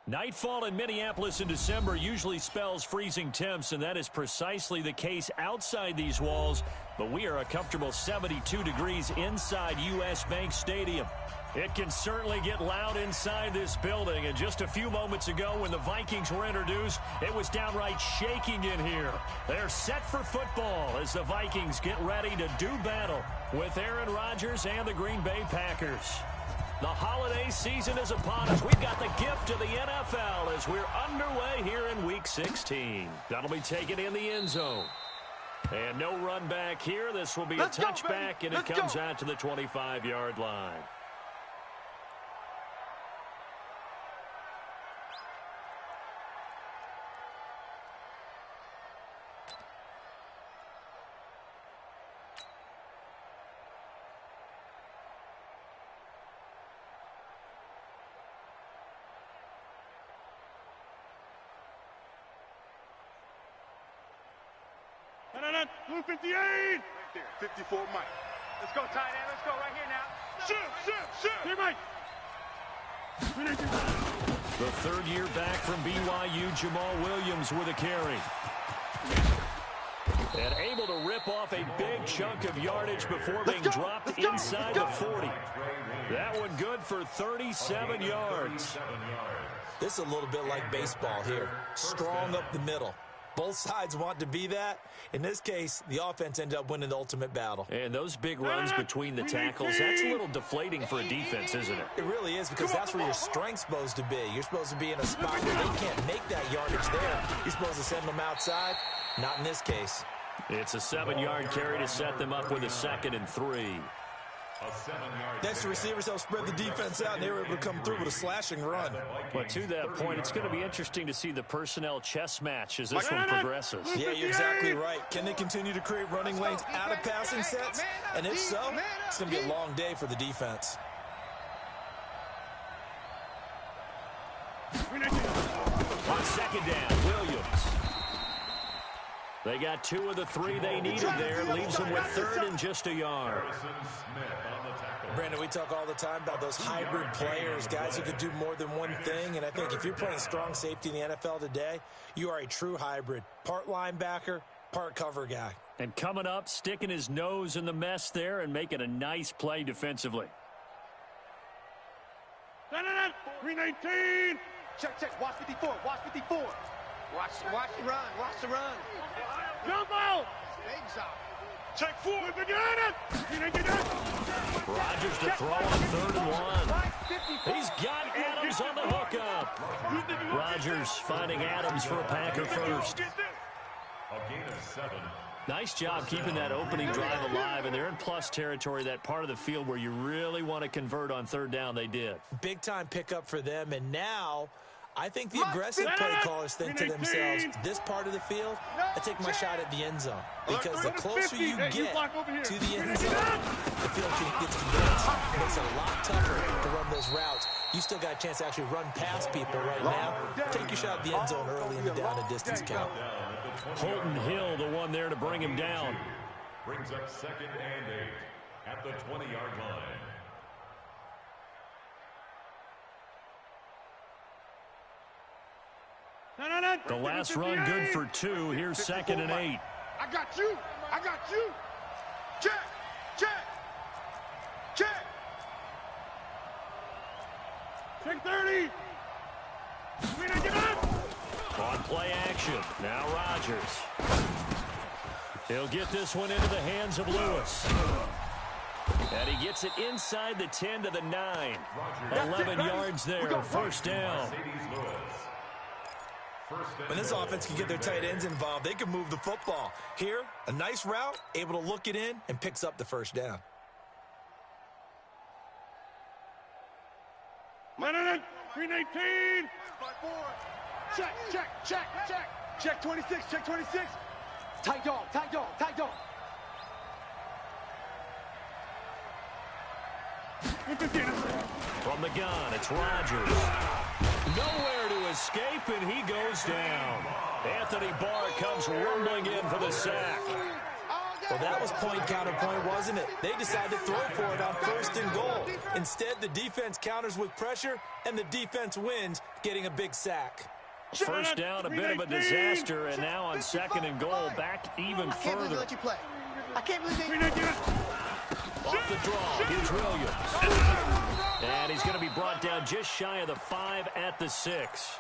Nightfall in Minneapolis in December usually spells freezing temps, and that is precisely the case outside these walls. But we are a comfortable 72 degrees inside U.S. Bank Stadium. It can certainly get loud inside this building, and just a few moments ago when the Vikings were introduced, it was downright shaking in here. They're set for football as the Vikings get ready to do battle with Aaron Rodgers and the Green Bay Packers. The holiday season is upon us. We've got the gift of the NFL as we're underway here in Week 16. That'll be taken in the end zone. And no run back here. This will be a touchback, and it comes out to the 25-yard line. Blue 58! Right there, 54 Mike. Let's go, tight end. Let's go right here now. Shoot! Here, Mike. The third year back from BYU, Jamal Williams with a carry. And able to rip off a big chunk of yardage before being dropped inside the 40. That one good for 37 yards. This is a little bit like baseball here. Strong up the middle. Both sides want to be that. In this case, the offense ended up winning the ultimate battle. And those big runs between the tackles, that's a little deflating for a defense, isn't it? It really is, because that's where your strength's supposed to be. You're supposed to be in a spot where they can't make that yardage there. You're supposed to send them outside. Not in this case. It's a 7-yard carry to set them up with a 2nd and 3. Next, the receivers help spread the defense out, and they were able to come through with a slashing run. But to that point, it's going to be interesting to see the personnel chess match as this one progresses. Yeah, you're exactly right. Can they continue to create running lanes out of passing sets? And if so, it's going to be a long day for the defense. On 2nd down, Williams. They got 2 of the 3 they needed there. Leaves them with 3rd and just a yard. Brandon, we talk all the time about those hybrid players, guys who could do more than one thing. And I think if you're playing strong safety in the NFL today, you are a true hybrid. Part linebacker, part cover guy. And coming up, sticking his nose in the mess there and making a nice play defensively. 319! Check. Watch 54. Watch 54. Watch the run. Watch the run. Jump out! Check 4. Rodgers to throw on 3rd and 1. He's got Adams on the hookup. Rodgers finding Adams for a Packer first. A gain of 7. Nice job keeping that opening drive alive, and they're in plus territory, that part of the field where you really want to convert on 3rd down. They did. Big time pickup for them, and now I think the aggressive play callers think to themselves, this part of the field, I take my shot at the end zone. Because the closer you get to the end zone, the field gets condensed. It makes it a lot tougher to run those routes. You still got a chance to actually run past people right now. Take your shot at the end zone early in the down and distance count. Holton Hill, the one there to bring him down. Brings up 2nd and 8 at the 20-yard line. The last run good for 2. Here's 2nd and 8. I got you. Check. Check 30. On play action. Now Rodgers. He'll get this one into the hands of Lewis. And he gets it inside the 10 to the 9. 11 yards there. 1st down. When this offense can get their tight ends involved, they can move the football. Here, a nice route, able to look it in, and picks up the 1st down. 319. Check 26. Tight dog. From the gun, it's Rodgers. Nowhere to escape, and he goes down. Anthony Barr comes rumbling in for the sack. Well, that was point, counterpoint, wasn't doesn't it? They decide to throw for it on 1st and goal. Instead, the defense counters with pressure, and the defense wins, getting a big sack. First down, a bit of a disaster, and now on 2nd and goal, back even further. I can't believe they... Off the draw, here's Williams. And he's going to be brought down just shy of the 5 at the 6.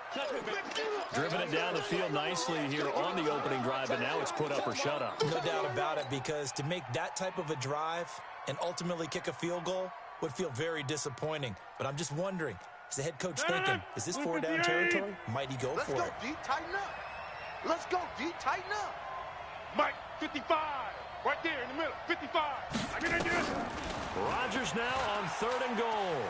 Driven it down the field nicely here on the opening drive, and now it's put up or shut up. No doubt about it, because to make that type of a drive and ultimately kick a field goal would feel very disappointing. But I'm just wondering, is the head coach thinking, is this 4-down territory? Might he go for it? Let's go, D, tighten up. Let's go, D, tighten up. Mike, 55. Right there in the middle, 55. I mean, Rodgers now on 3rd and goal.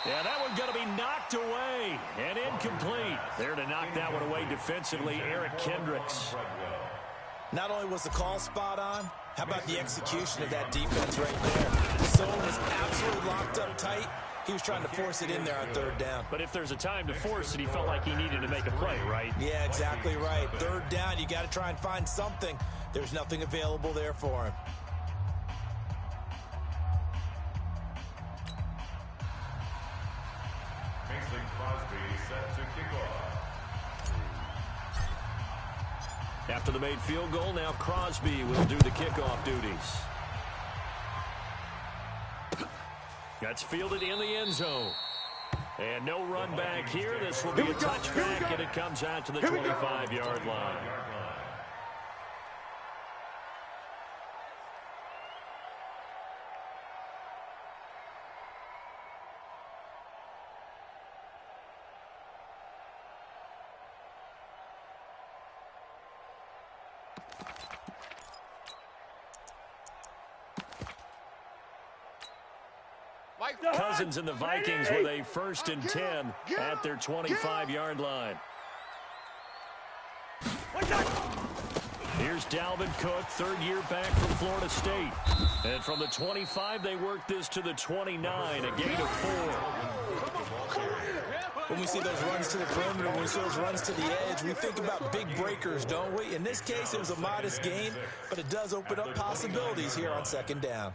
Yeah, that one going to be knocked away and incomplete. There to knock that one away defensively, Eric Kendricks. Not only was the call spot on, how about the execution of that defense right there? The zone was absolutely locked up tight. He was trying to force it in there on 3rd down. But if there's a time to force it, he felt like he needed to make a play, right? Yeah, exactly right. 3rd down, you got to try and find something. There's nothing available there for him. Set to kick off. After the made field goal, now Crosby will do the kickoff duties. That's fielded in the end zone. And no run back here. This will be a touchback, and it comes out to the 25-yard line. Cousins and the Vikings with a 1st and 10 at their 25-yard line. Here's Dalvin Cook, 3rd year back from Florida State. And from the 25, they work this to the 29, a gain of 4. When we see those runs to the perimeter, when we see those runs to the edge, we think about big breakers, don't we? In this case, it was a modest gain, but it does open up possibilities here on 2nd down.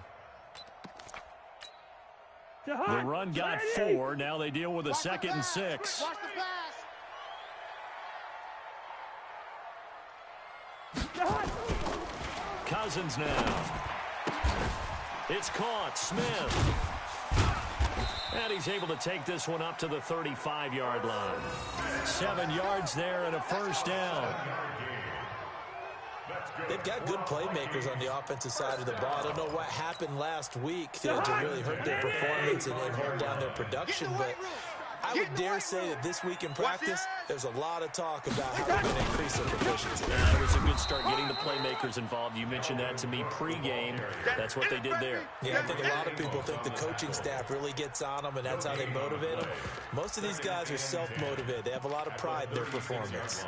The run got 4. Now they deal with a 2nd and 6. Watch the pass. Cousins now. It's caught. Smith. And he's able to take this one up to the 35-yard line. 7 yards there and a 1st down. They've got good playmakers on the offensive side of the ball. I don't know what happened last week to really hurt their performance and hold down their production, but I would dare say that this week in practice, there's a lot of talk about how they're going to increase their proficiency. It was a good start getting the playmakers involved. You mentioned that to me pregame. That's what they did there. Yeah, I think a lot of people think the coaching staff really gets on them, and that's how they motivate them. Most of these guys are self-motivated. They have a lot of pride in their performance.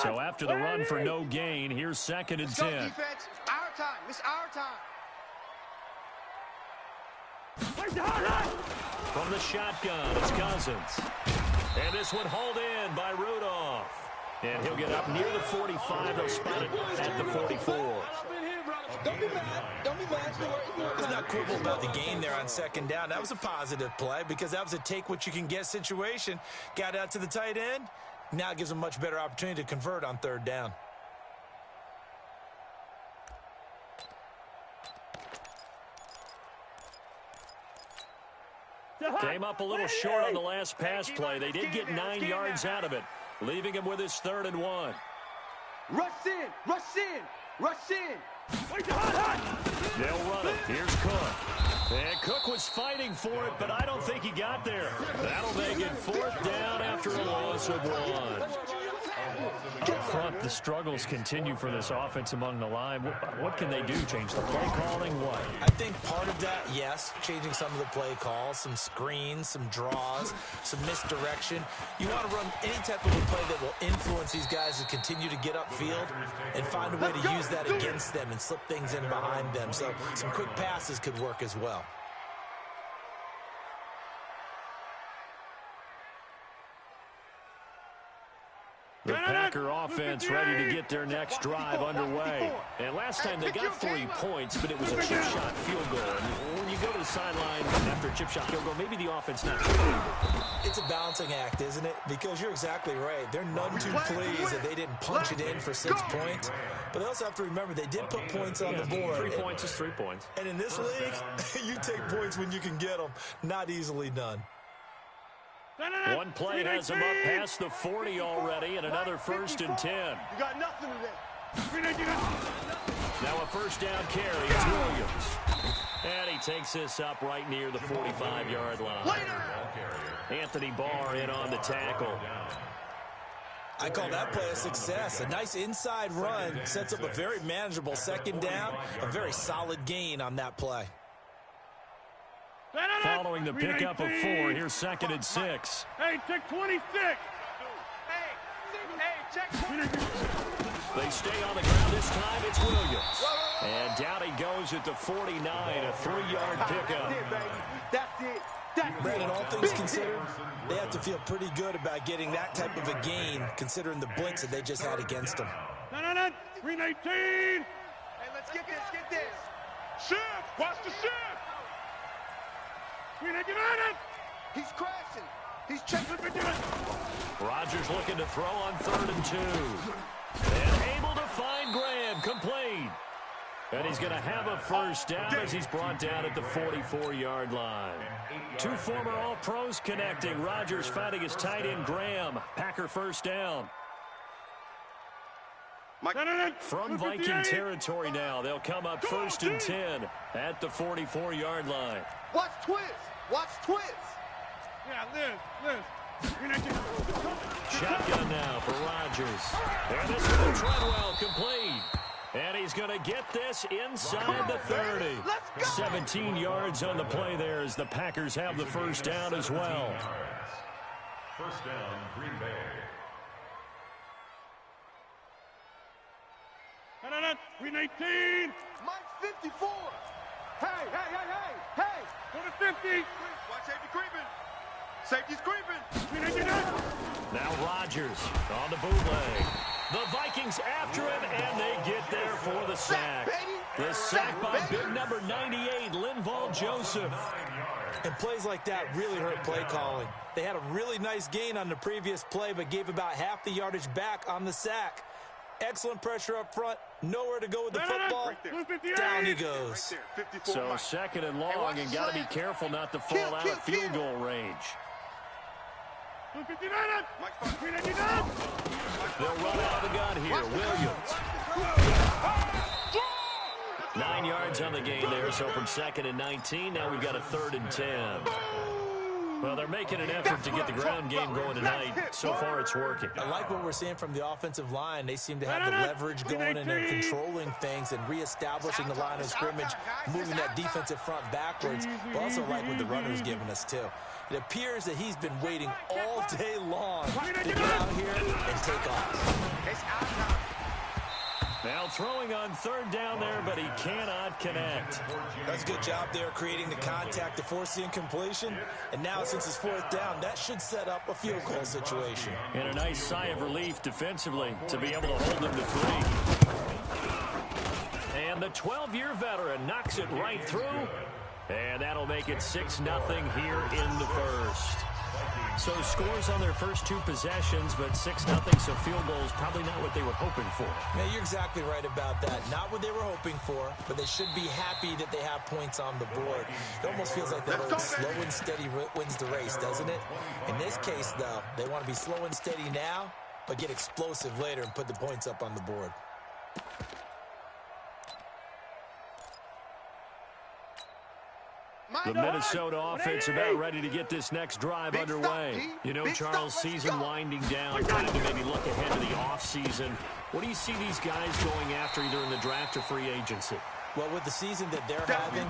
So after the run for no gain, here's 2nd and 10. Defense, our time. It's our time. From the shotgun, it's Cousins. And this one hauled in by Rudolph. And he'll get up near the 45. They'll spot it at the 44. Don't be mad. Don't be mad. Let's not quibble about the gain there on 2nd down. That was a positive play because that was a take-what-you-can-get situation. Got out to the tight end. Now it gives them a much better opportunity to convert on 3rd down. Came up a little short on the last pass play. They did get 9 yards out of it, leaving him with his 3rd and 1. Rush in, rush in, rush in. They'll run it. Here's Cook. And Cook was fighting for it, but I don't think he got there. That'll make it 4th down after a loss of 1. Up front, the struggles continue for this offense among the line. What can they do? Change the play calling? What? I think part of that, yes, changing some of the play calls, some screens, some draws, some misdirection. You want to run any type of a play that will influence these guys to continue to get upfield and find a way to use that against them and slip things in behind them. So some quick passes could work as well. The Packer offense ready to get their next drive underway. And last time they got 3 points, but it was a chip shot field goal. And when you go to the sideline after a chip shot field goal, maybe the offense not too. It's a balancing act, isn't it? Because you're exactly right. They're none too pleased that they didn't punch it in for 6 points. But they also have to remember they did put points on the board. 3 points is 3 points. And in this league, you take points when you can get them. Not easily done. One play has him up past the 40 already, and another 1st and 10. You got nothing today. Now a first down carry. It's Williams. And he takes this up right near the 45-yard line. Anthony Barr in on the tackle. I call that play a success. A nice inside run sets up a very manageable 2nd down. A very solid gain on that play. Following the pickup of 4, here's 2nd and 6. Hey, check 26. Hey, check 26. They stay on the ground this time. It's Williams. And down he goes at the 49, a 3-yard pickup. That's it, baby. That's it. Brandon, all things considered, they have to feel pretty good about getting that type of a gain, considering the blitz that they just had against them. 319. Hey, let's get this. Shift. Watch the shift. 319. He's crashing. He's checking. Rodgers looking to throw on 3rd and 2. And able to find Graham, complete. And he's going to have a first down as he's brought down at the 44-yard line. 2 former All-Pros connecting. Rodgers finding his tight end, Graham. Packer first down. From Viking territory now, they'll come up 1st and 10 at the 44-yard line. Watch twist. Watch twist. Yeah, Liz. Shotgun now for Rodgers. And this is the Treadwell complete. And he's going to get this inside the 30. 17 yards on the play there as the Packers have the first down as well. First down, Green Bay. 319. Mike 54. Hey. Go to 50. Watch safety creeping. Safety's creeping. 399. Now Rodgers on the bootleg. The Vikings after him, and they get there for the sack. The sack by big number 98, Linval Joseph. And plays like that really hurt play calling. They had a really nice gain on the previous play, but gave about half the yardage back on the sack. Excellent pressure up front. Nowhere to go with the football. Down he goes. So 2nd and long, and got to be careful not to fall out of field goal range. They'll run out of the gun here. Williams. 9 yards on the gain there, so from 2nd and 19, now we've got a 3rd and 10. Well, they're making an effort to get the ground game going tonight. So far, it's working. I like what we're seeing from the offensive line. They seem to have the leverage going, and they're controlling things and reestablishing the line of scrimmage, moving that defensive front backwards. But also like what the runner's giving us, too. It appears that he's been waiting all day long to get out here and take off. Now throwing on 3rd down there, but he cannot connect. That's a good job there creating the contact to force the incompletion. And now since it's 4th down, that should set up a field goal situation. And a nice sigh of relief defensively to be able to hold them to 3. And the 12-year veteran knocks it right through. And that'll make it 6-0 here in the first. So scores on their first 2 possessions, but 6-0, so field goals probably not what they were hoping for. Yeah, you're exactly right about that. Not what they were hoping for, but they should be happy that they have points on the board. It almost feels like that old slow and steady wins the race, doesn't it? In this case, though, they want to be slow and steady now, but get explosive later and put the points up on the board. The Minnesota offense about ready to get this next drive underway. You know, Charles, season winding down, time to maybe look ahead to the offseason. What do you see these guys going after either in the draft or free agency? Well, with the season that they're having,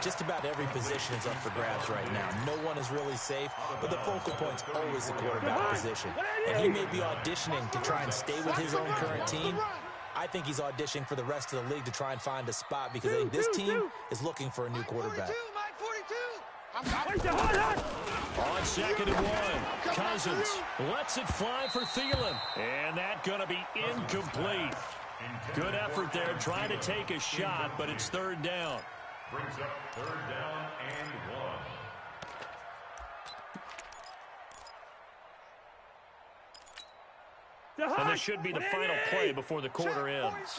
just about every position is up for grabs right now. No one is really safe, but the focal point's always the quarterback position. And he may be auditioning to try and stay with his own current team. I think he's auditioning for the rest of the league to try and find a spot because I think this team is looking for a new quarterback. On 2nd and 1, Cousins lets it fly for Thielen. And that's going to be incomplete. Good effort there, trying to take a shot, but it's 3rd down. Brings up 3rd down and 1. And this should be the final play before the quarter ends. It's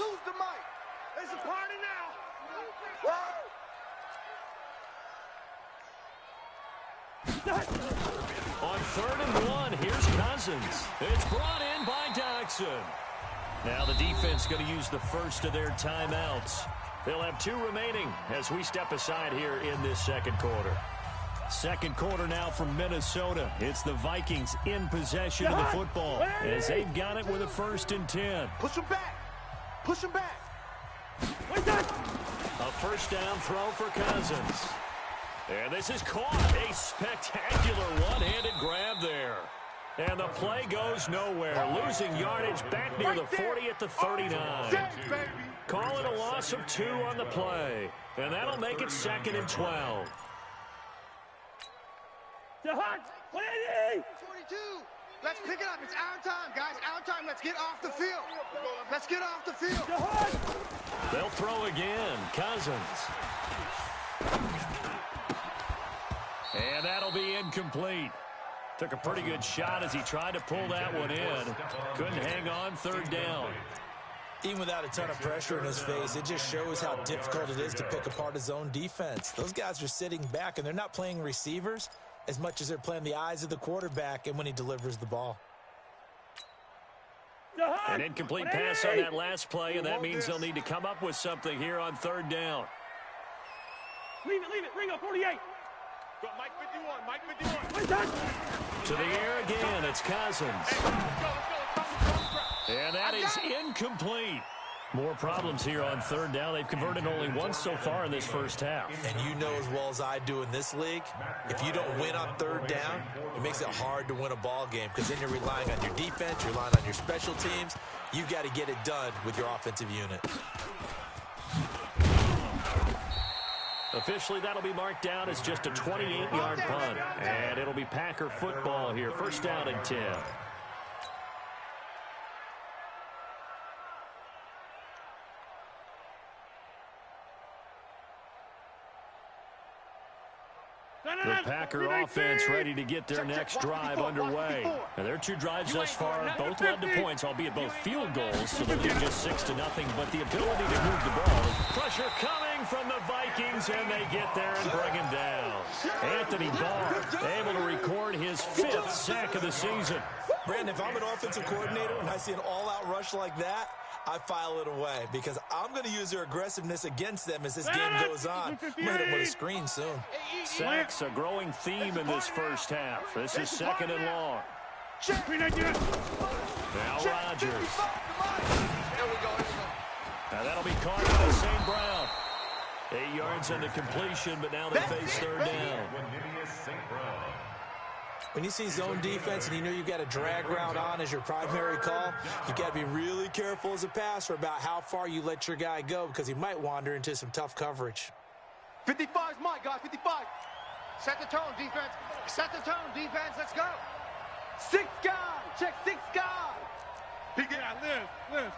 a party now. On 3rd and 1, here's Cousins. It's brought in by Dodson. Now the defense going to use the first of their timeouts. They'll have 2 remaining as we step aside here in this 2nd quarter. 2nd quarter now from Minnesota. It's the Vikings in possession of the football as they've got it with a 1st and 10. Push him back. Push him back. A 1st down throw for Cousins. And this is caught. A spectacular one-handed grab there. And the play goes nowhere. Losing yardage back near the 40 at the 39. Call it a loss of 2 on the play. And that'll make it 2nd and 12. 42. Let's pick it up. It's our time, guys. Our time. Let's get off the field. Let's get off the field. They'll throw again. Cousins. And that'll be incomplete. Took a pretty good shot as he tried to pull that one in. Couldn't hang on, 3rd down. Even without a ton of pressure in his face, it just shows how difficult it is to pick apart his own defense. Those guys are sitting back, and they're not playing receivers as much as they're playing the eyes of the quarterback and when he delivers the ball. An incomplete pass on that last play, and that means they'll need to come up with something here on 3rd down. Leave it. Ring up 48. Mike 51. To the air again, it's Cousins. And that is incomplete. More problems here on 3rd down. They've converted only once so far in this 1st half. And you know as well as I do in this league, if you don't win on 3rd down, it makes it hard to win a ball game because then you're relying on your defense, you're relying on your special teams. You've got to get it done with your offensive unit. Officially, that'll be marked down as just a 28-yard punt. And it'll be Packer football here. 1st down and 10. The Packer offense ready to get their next drive underway. Now, their 2 drives thus far both led to points, albeit both field goals, so they're just 6-0. But the ability to move the ball. Pressure coming from the Vikings, and they get there and bring him down. Anthony Barr able to record his 5th sack of the season. Brandon, if I'm an offensive coordinator and I see an all-out rush like that, I file it away because I'm going to use their aggressiveness against them as this game goes on. I'm going to hit them with a screen soon. Sacks a growing theme in this 1st half. This is 2nd and long. Now Rodgers. Now that'll be caught by St. Brown. 8 yards on the completion, but now they face 3rd down. When you see zone defense and you know you've got a drag route on as your primary call, you've got to be really careful as a passer about how far you let your guy go because he might wander into some tough coverage. 55 is mine, guys. 55. Set the tone, defense. Set the tone, defense. Let's go. 6 guys. Check 6 guys. Pick it out. Live.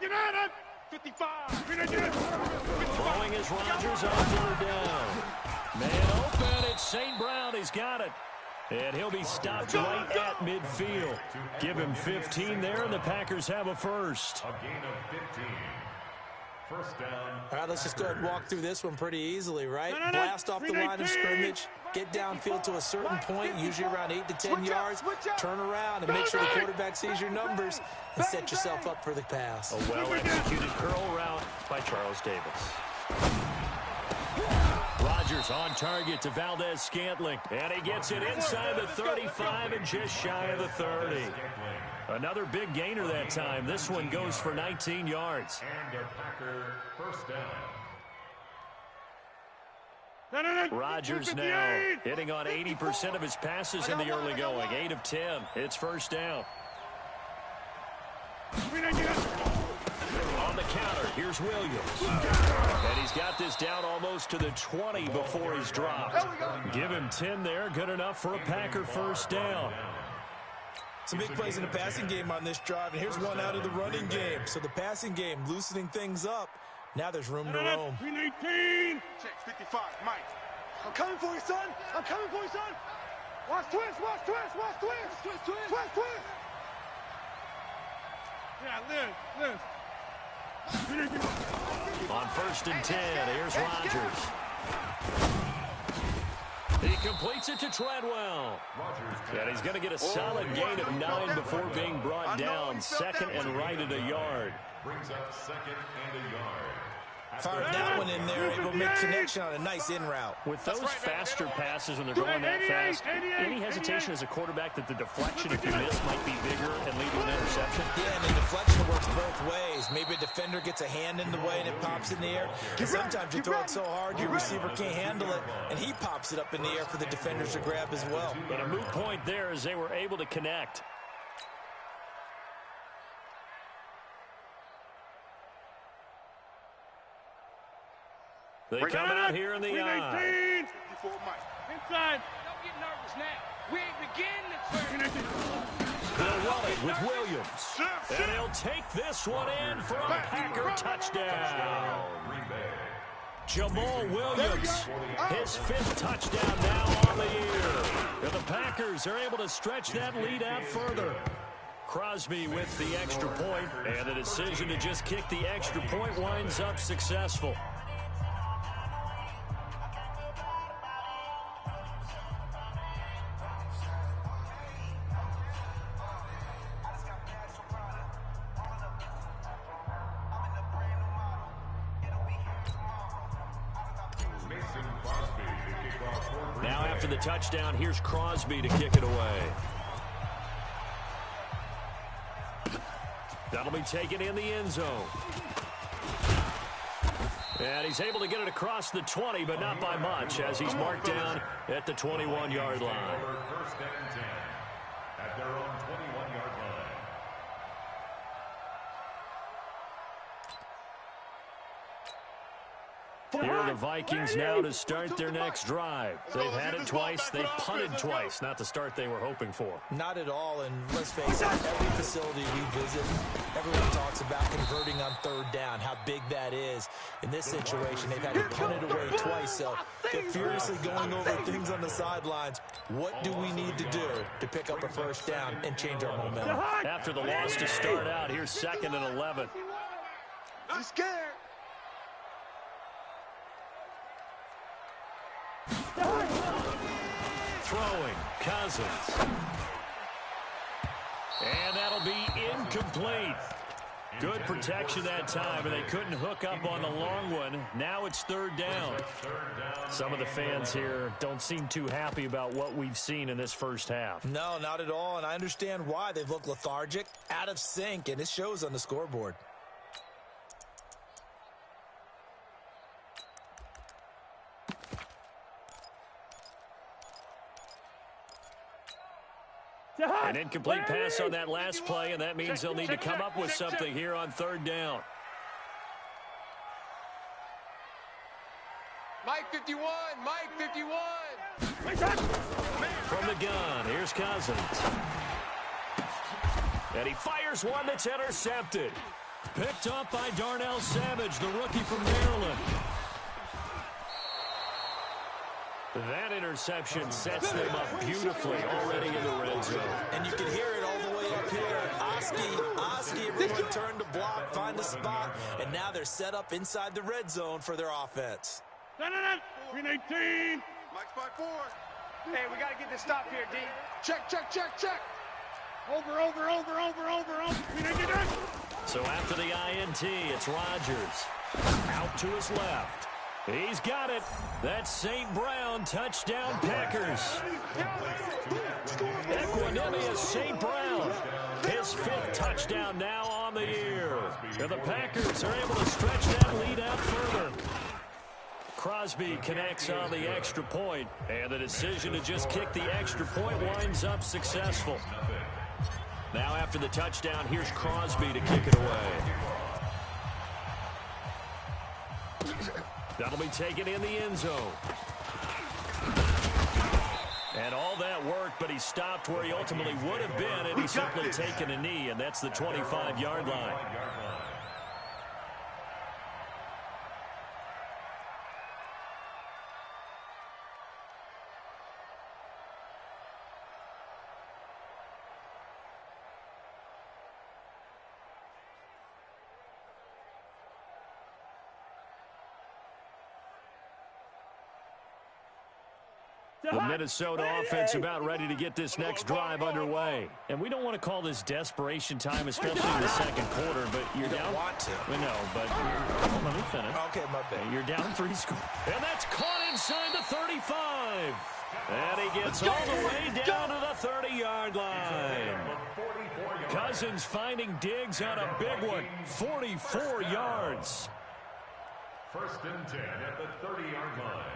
United. 55. Throwing is Rodgers on 3rd down. Man open, it's St. Brown. He's got it. And he'll be stopped right at midfield. Give him 15 there, and the Packers have a 1st. A gain of 15. 1st down. All right, let's just go ahead and walk through this one pretty easily, right? Blast off the line of scrimmage. Get downfield to a certain point, usually around 8 to 10 yards, turn around and make sure the quarterback sees your numbers and set yourself up for the pass. A well-executed curl route by Charles Davis. Rodgers on target to Valdez-Scantling, and he gets it inside the 35 and just shy of the 30. Another big gainer that time. This one goes for 19 yards. And a Packer first down. Rodgers now hitting on 80% of his passes in the early going. 8 of 10. It's first down. On the counter, here's Williams. And he's got this down almost to the 20 before he's dropped. Give him 10 there. Good enough for a Packer first down. Some big plays in the passing game on this drive, and here's one out of the running game. So the passing game loosening things up. Now there's room to roam. 319. Check 55, Mike. I'm coming for you, son. I'm coming for you, son. Watch twist, watch twist, watch twist. Twist, twist, twist, twist. Yeah, Liz. On 1st and 10, here's Rodgers. He completes it to Treadwell. And he's going to get a solid gain of 9 before being brought down. 2nd and right at a yard. Brings up 2nd and a yard. Fired that one in there, able to make connection on a nice in route. With those faster passes when they're going that fast, any hesitation as a quarterback that the deflection, if you miss, might be bigger and lead to an interception? Yeah, and the deflection works both ways. Maybe a defender gets a hand in the way and it pops in the air. And sometimes you throw it so hard your receiver can't handle it, and he pops it up in the air for the defenders to grab as well. But a moot point there as they were able to connect. They come out here in the eye. Inside. Don't get nervous now. We ain't beginning to They'll run it with Williams. And he'll take this one in for a Packer touchdown. Jamal Williams, his 5th touchdown now on the year. And the Packers are able to stretch that lead out further. Crosby with the extra point, and the decision to just kick the extra point winds up successful. Now after the touchdown, here's Crosby to kick it away. That'll be taken in the end zone. And he's able to get it across the 20, but not by much, as he's marked down at the 21-yard line. First and 10 at their own 21-yard line. Here are the Vikings now to start their next drive. They've had it twice. They've punted twice. Not the start they were hoping for. Not at all, and let's face it, every facility we visit, everyone talks about converting on 3rd down, how big that is. In this situation, they've had to punt it away twice, so they're furiously going over things on the sidelines. What do we need to do to pick up a first down and change our momentum? After the loss to start out, here's 2nd and 11. I'm scared. Throwing, Cousins. And that'll be incomplete. Good protection that time, and they couldn't hook up on the long one. Now it's 3rd down. Some of the fans here don't seem too happy about what we've seen in this first half. No, not at all, and I understand why. They've looked lethargic, out of sync, and it shows on the scoreboard. An incomplete pass on that last play, and that means they'll need to come up with something here on 3rd down. Mike 51, Mike 51. From the gun, here's Cousins. And he fires one that's intercepted. Picked up by Darnell Savage, the rookie from Maryland. That interception sets them up beautifully already in the red zone. And you can hear it all the way up here. Oski, everyone turned to block, find a spot, and now they're set up inside the red zone for their offense. 318. Mike's by 4. Hey, we got to get this stop here, D. Check, check, check, check. Over. So after the INT, it's Rodgers. Out to his left. He's got it. That's St. Brown. Touchdown, Packers. Equanimous St. Brown. His 5th touchdown now on the year. And the Packers are able to stretch that lead out further. Crosby connects on the extra point, and the decision to just kick the extra point winds up successful. Now after the touchdown, here's Crosby to kick it away. That'll be taken in the end zone. And all that worked, but he stopped where he ultimately would have been, and he's simply taken a knee, and that's the 25-yard line. The Minnesota offense about ready to get this next drive underway. And we don't want to call this desperation time, especially in the second quarter, but you're down. Don't want to. I know, but let me finish. Okay, my bad. You're down 3 scores. And that's caught inside the 35. And he gets all the way down to the 30-yard line. Cousins finding Diggs on a big one. 44 yards. 1st and 10 at the 30-yard line.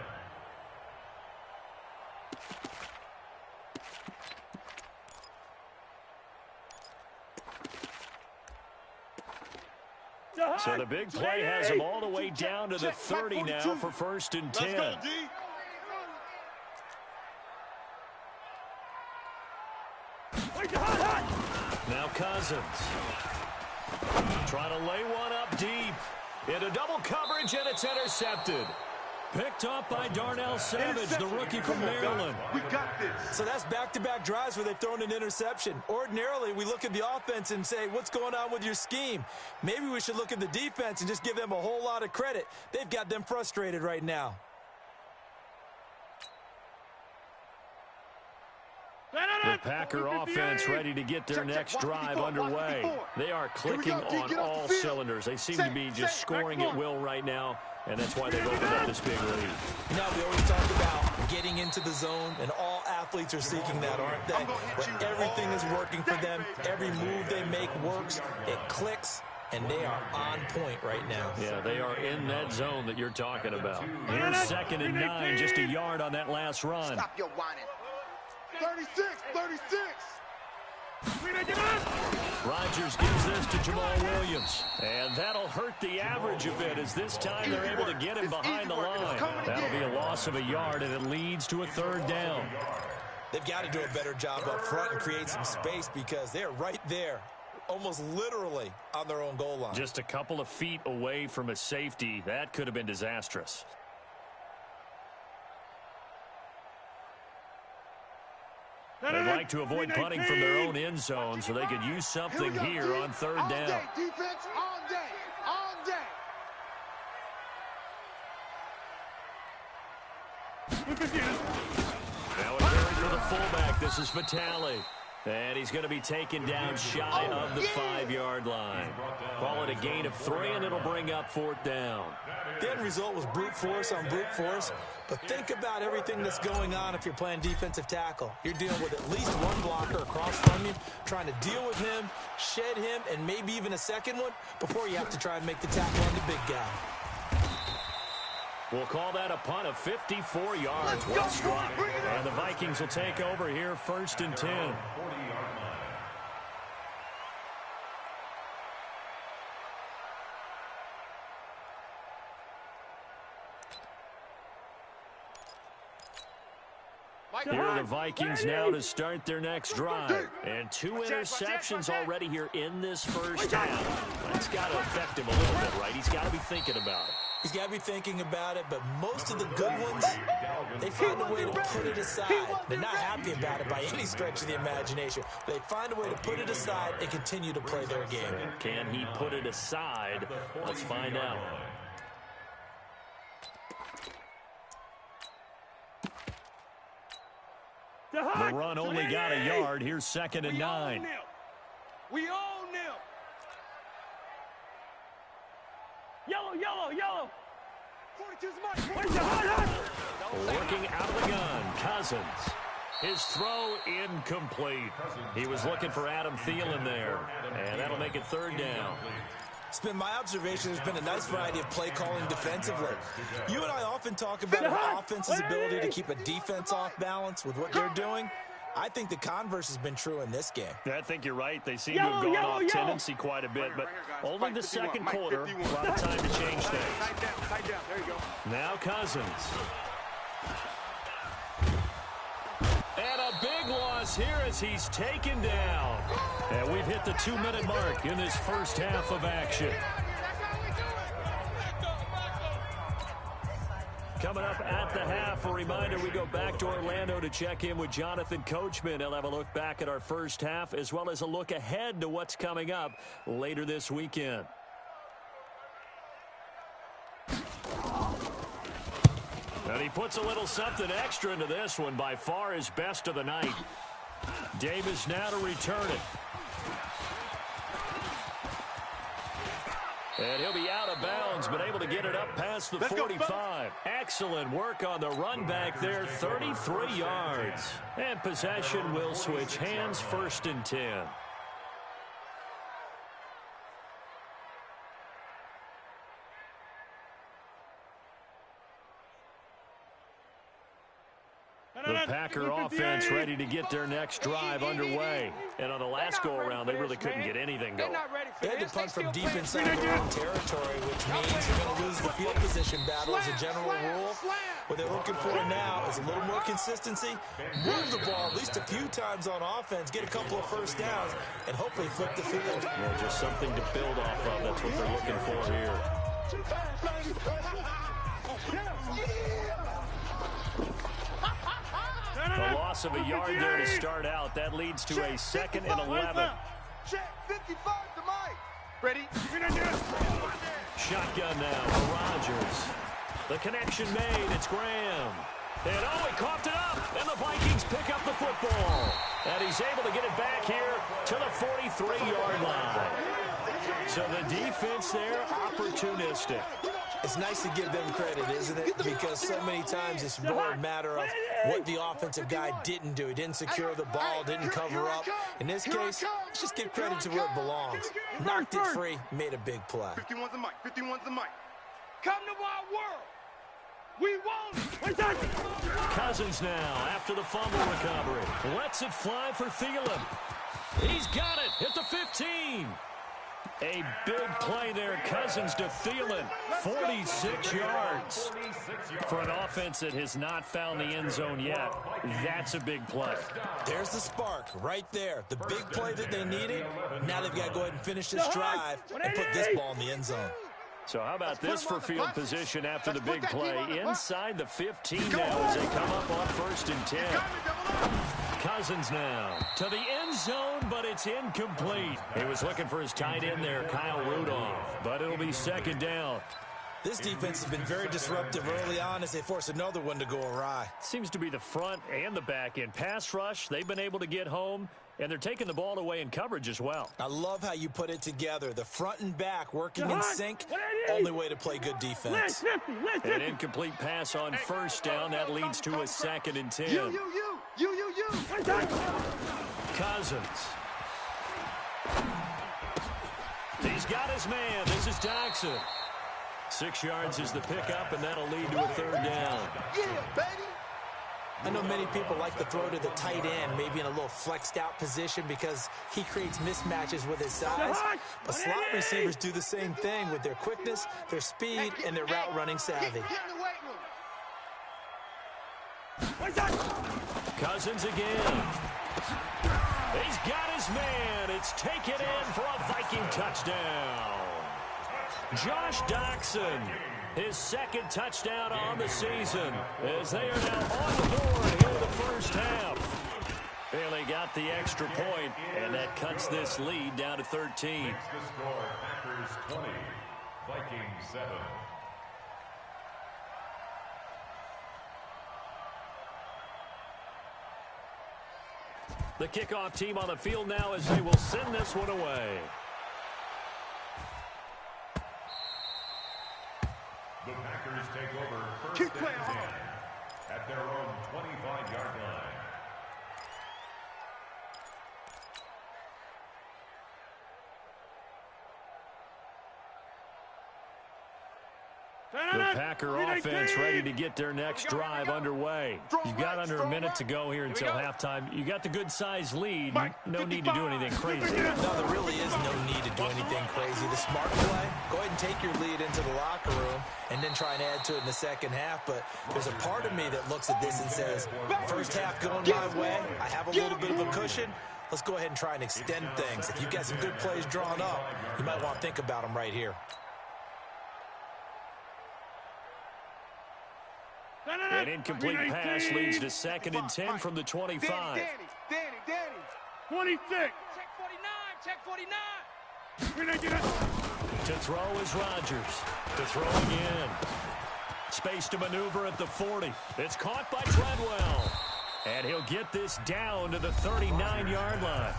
So the big play has him all the way down to the 30 now for 1st and 10. Let's go, D. Now Cousins. Trying to lay one up deep. Into double coverage, and it's intercepted. Picked up by Darnell Savage, the rookie from Maryland. We got this. So that's back-to-back drives where they've thrown an interception. Ordinarily, we look at the offense and say, what's going on with your scheme? Maybe we should look at the defense and just give them a whole lot of credit. They've got them frustrated right now. The Packer offense ready to get their next drive underway. They are clicking on all cylinders. They seem to be just scoring at will right now, and that's why they've opened up this big lead. Now, we always talk about getting into the zone, and all athletes are seeking that, aren't they? Where everything is working for them. Every move they make works. It clicks. And they are on point right now. Yeah, they are in that zone that you're talking about. Here's 2nd and 9, just a yard on that last run. Stop your whining. 36. Rodgers gives this to Jamal Williams. And that'll hurt the average a bit, as this time they're able to get him behind the line. That'll be a loss of a yard, and it leads to a 3rd down. They've got to do a better job up front and create some space, because they're right there, almost literally on their own goal line. Just a couple of feet away from a safety. That could have been disastrous. They'd like to avoid punting from their own end zone, so they could use something here on 3rd down. Defense all day. Now a carry for the fullback. This is Vitale. And he's going to be taken down shy of the 5-yard line. Call it a gain of 3, and it'll bring up 4th down. The end result was brute force on brute force. But think about everything that's going on if you're playing defensive tackle. You're dealing with at least one blocker across from you, trying to deal with him, shed him, and maybe even a second one before you have to try and make the tackle on the big guy. We'll call that a punt of 54 yards. Well struck. And the Vikings will take over here, 1st and 10. Here are the Vikings now to start their next drive. And 2 interceptions already here in this first half. That's got to affect him a little bit, right? He's got to be thinking about it. He's got to be thinking about it, but most of the good ones, they find a way to put it aside. They're not happy about it by any stretch of the imagination. They find a way to put it aside and continue to play their game. Can he put it aside? Let's find out. The run only got a yard. Here's 2nd and 9. We own them. Yellow, yellow, yellow. 42's Mike. Working out of the gun, Cousins. His throw incomplete. He was looking for Adam Thielen there, and that'll make it 3rd down. It's been my observation there's been a nice variety of play calling defensively. You and I often talk about an offense's ability to keep a defense off balance with what they're doing. I think the converse has been true in this game. I think you're right. They seem to have gone off tendency quite a bit, but only the 2nd quarter. A lot of time to change things. Tight down. There you go. Now Cousins. And a big loss here as he's taken down. And we've hit the 2-minute mark in this first half of action. Coming up at the half, a reminder, we go back to Orlando to check in with Jonathan Coachman. He'll have a look back at our first half as well as a look ahead to what's coming up later this weekend. And he puts a little something extra into this one, by far his best of the night. Davis now to return it. And he'll be out of bounds, but able to get it up past the 45. Excellent work on the run back there, 33 yards. And possession will switch hands, 1st and 10. The Packer offense ready to get their next drive underway. And on the last go-around, they really couldn't get anything going. They had to punt from deep inside their own territory, which means you're going to lose the field position battle as a general rule. What they're looking for now is a little more consistency, move the ball at least a few times on offense, get a couple of first downs, and hopefully flip the field. Yeah, just something to build off of. That's what they're looking for here. A loss of a yard there to start out. That leads to a 2nd and 11. Check 55 to Mike. Ready? Shotgun now for Rodgers. The connection made. It's Graham. And he coughed it up. And the Vikings pick up the football. And he's able to get it back here to the 43-yard line. So the defense there, opportunistic. It's nice to give them credit, isn't it? Because so many times it's more a matter of what the offensive guy didn't do. He didn't secure the ball, didn't cover up. In this case, let's just give credit to where it belongs. Knocked it free, made a big play. 51's the mic. 51's the mic. Come to our world. We want it. Cousins now after the fumble recovery. Lets it fly for Thielen. He's got it at the 15. A big play there, Cousins to Thielen, 46 yards. For an offense that has not found the end zone yet, that's a big play. There's the spark right there. The big play that they needed. Now they've got to go ahead and finish this drive and put this ball in the end zone. So how about this for field position after the big play? Inside the 15 now as they come up on 1st and 10. Cousins now to the end zone, but it's incomplete. He was looking for his tight end there, Kyle Rudolph, but it'll be 2nd down. This defense has been very disruptive early on as they force another one to go awry. Seems to be the front and the back end. Pass rush, they've been able to get home, and they're taking the ball away in coverage as well. I love how you put it together. The front and back working in sync, only way to play good defense. An incomplete pass on 1st down. That leads to a 2nd and 10. You. Cousins. He's got his man. This is Doxson. 6 yards is the pickup, and that'll lead to a 3rd down. Yeah, baby. I know many people like to throw to the tight end, maybe in a little flexed out position because he creates mismatches with his size. But slot receivers do the same thing with their quickness, their speed, and their route running savvy. Cousins again. He's got his man. It's taken in for a Viking touchdown. Josh Doxson, his 2nd touchdown on the season, as they are now on the board here in the first half. Bailey got the extra point, and that cuts this lead down to 13. Makes the score Packers 20, Vikings 7. The kickoff team on the field now as they will send this one away. The Packers take over first and 10 at their own 25-yard line. The Packer offense ready to get their next drive underway. You've got under a minute to go here until halftime. You got the good-sized lead. No need to do anything crazy. No, there really is no need to do anything crazy. The smart play, go ahead and take your lead into the locker room and then try and add to it in the second half. But there's a part of me that looks at this and says, first half going my way, I have a little bit of a cushion. Let's go ahead and try and extend things. If you've got some good plays drawn up, you might want to think about them right here. An incomplete pass leads to 2nd and 10 from the 25. Danny. 26. Check 49. To throw is Rodgers. To throw again. Space to maneuver at the 40. It's caught by Treadwell. And he'll get this down to the 39-yard line.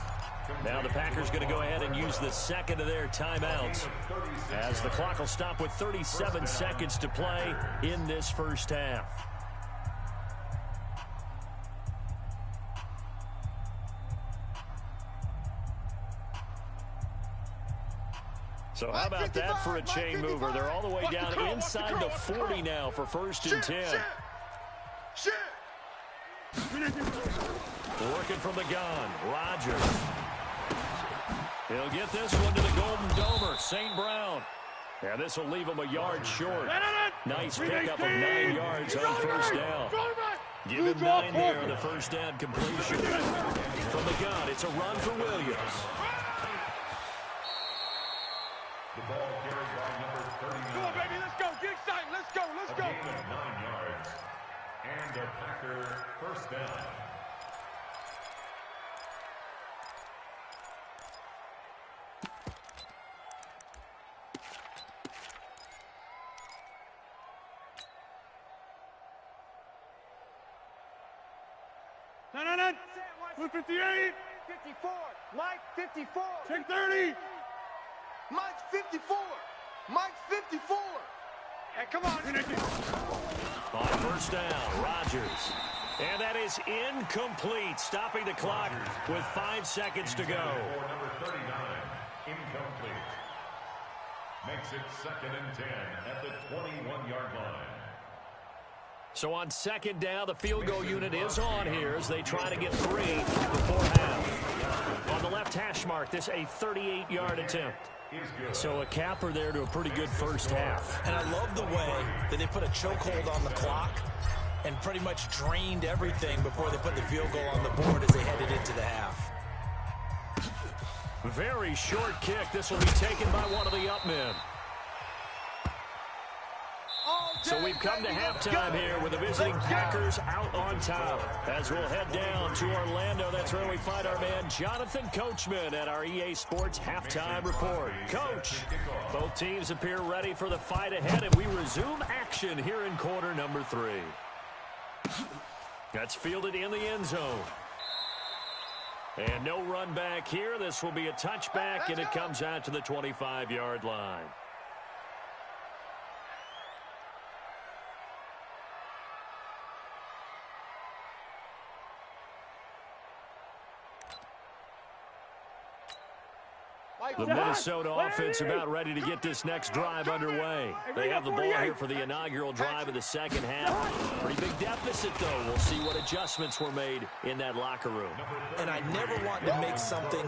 Now the Packers going to go ahead and use the second of their timeouts as the clock will stop with 37 seconds to play in this first half. So how about that for a chain mover? They're all the way down inside the 40 now for 1st and 10. Working from the gun, Rodgers. He'll get this one to the Golden Domer, St. Brown. Yeah, this will leave him a yard short. Nice pickup of 9 yards on first down. Give him 9 there on the first down completion. From the gun, it's a run for Williams. The ball carried by number 39. Come on, baby, let's go. Get excited. Let's go. A gain of 9 yards. And a Packer first down. No. 58. 54. Mike, 54. Check 30. Mike's 54. Mike's 54. Hey, come on. On first down, Rodgers. And that is incomplete, stopping the clock with 5 seconds to go. For number 39, incomplete. Makes it 2nd and 10 at the 21-yard line. So on 2nd down, the field goal unit is on here as they try to get 3 before half. On the left hash mark, this a 38-yard attempt. So a capper there to a pretty good first half. And I love the way that they put a chokehold on the clock and pretty much drained everything before they put the field goal on the board as they headed into the half. Very short kick. This will be taken by one of the up men. So we've come to halftime here with the visiting Packers out on top. As we'll head down to Orlando, that's where we find our man Jonathan Coachman at our EA Sports Halftime Report. Coach, both teams appear ready for the fight ahead, and we resume action here in quarter number 3. That's fielded in the end zone. And no run back here. This will be a touchback, and it comes out to the 25-yard line. The Minnesota offense about ready to get this next drive underway. They have the ball here for the inaugural drive of the second half. Pretty big deficit, though. We'll see what adjustments were made in that locker room. And I never want to make something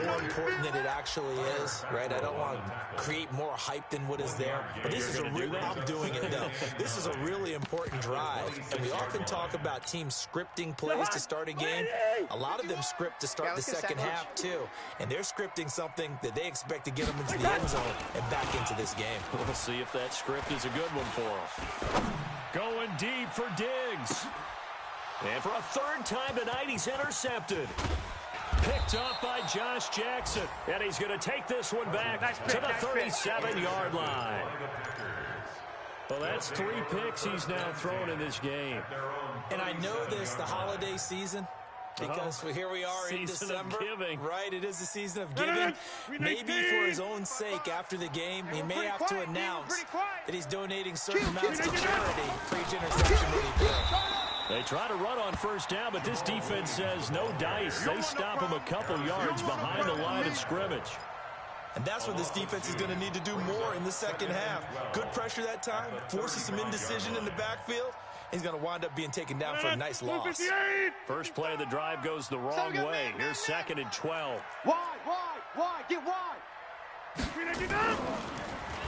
more important than it actually is, right? I don't want to create more hype than what is there. But this is I'm doing it, though. This is a really important drive. And we often talk about teams scripting plays to start a game. A lot of them script to start the second half, too. And they're scripting something that they expect to get them into the end zone and back into this game. We'll see if that script is a good one for them. Going deep for Diggs. And for a 3rd time tonight, he's intercepted. Picked up by Josh Jackson. And he's going to take this one back to the 37-yard line. Well, that's 3 picks he's now thrown in this game. And I know this, the holiday season, Because here we are in December. Giving. Right, it is the season of giving. Maybe for his own sake after the game, he may have to announce that he's donating certain amounts to charity for each interception that he throws. They try to run on first down, but this defense says no dice. They stop him a couple yards behind the line of scrimmage. And that's what this defense is going to need to do more in the second half. Good pressure that time, forces some indecision in the backfield. He's going to wind up being taken down for a nice loss. First play of the drive goes the wrong way. Here's 2nd and 12. Wide, get wide.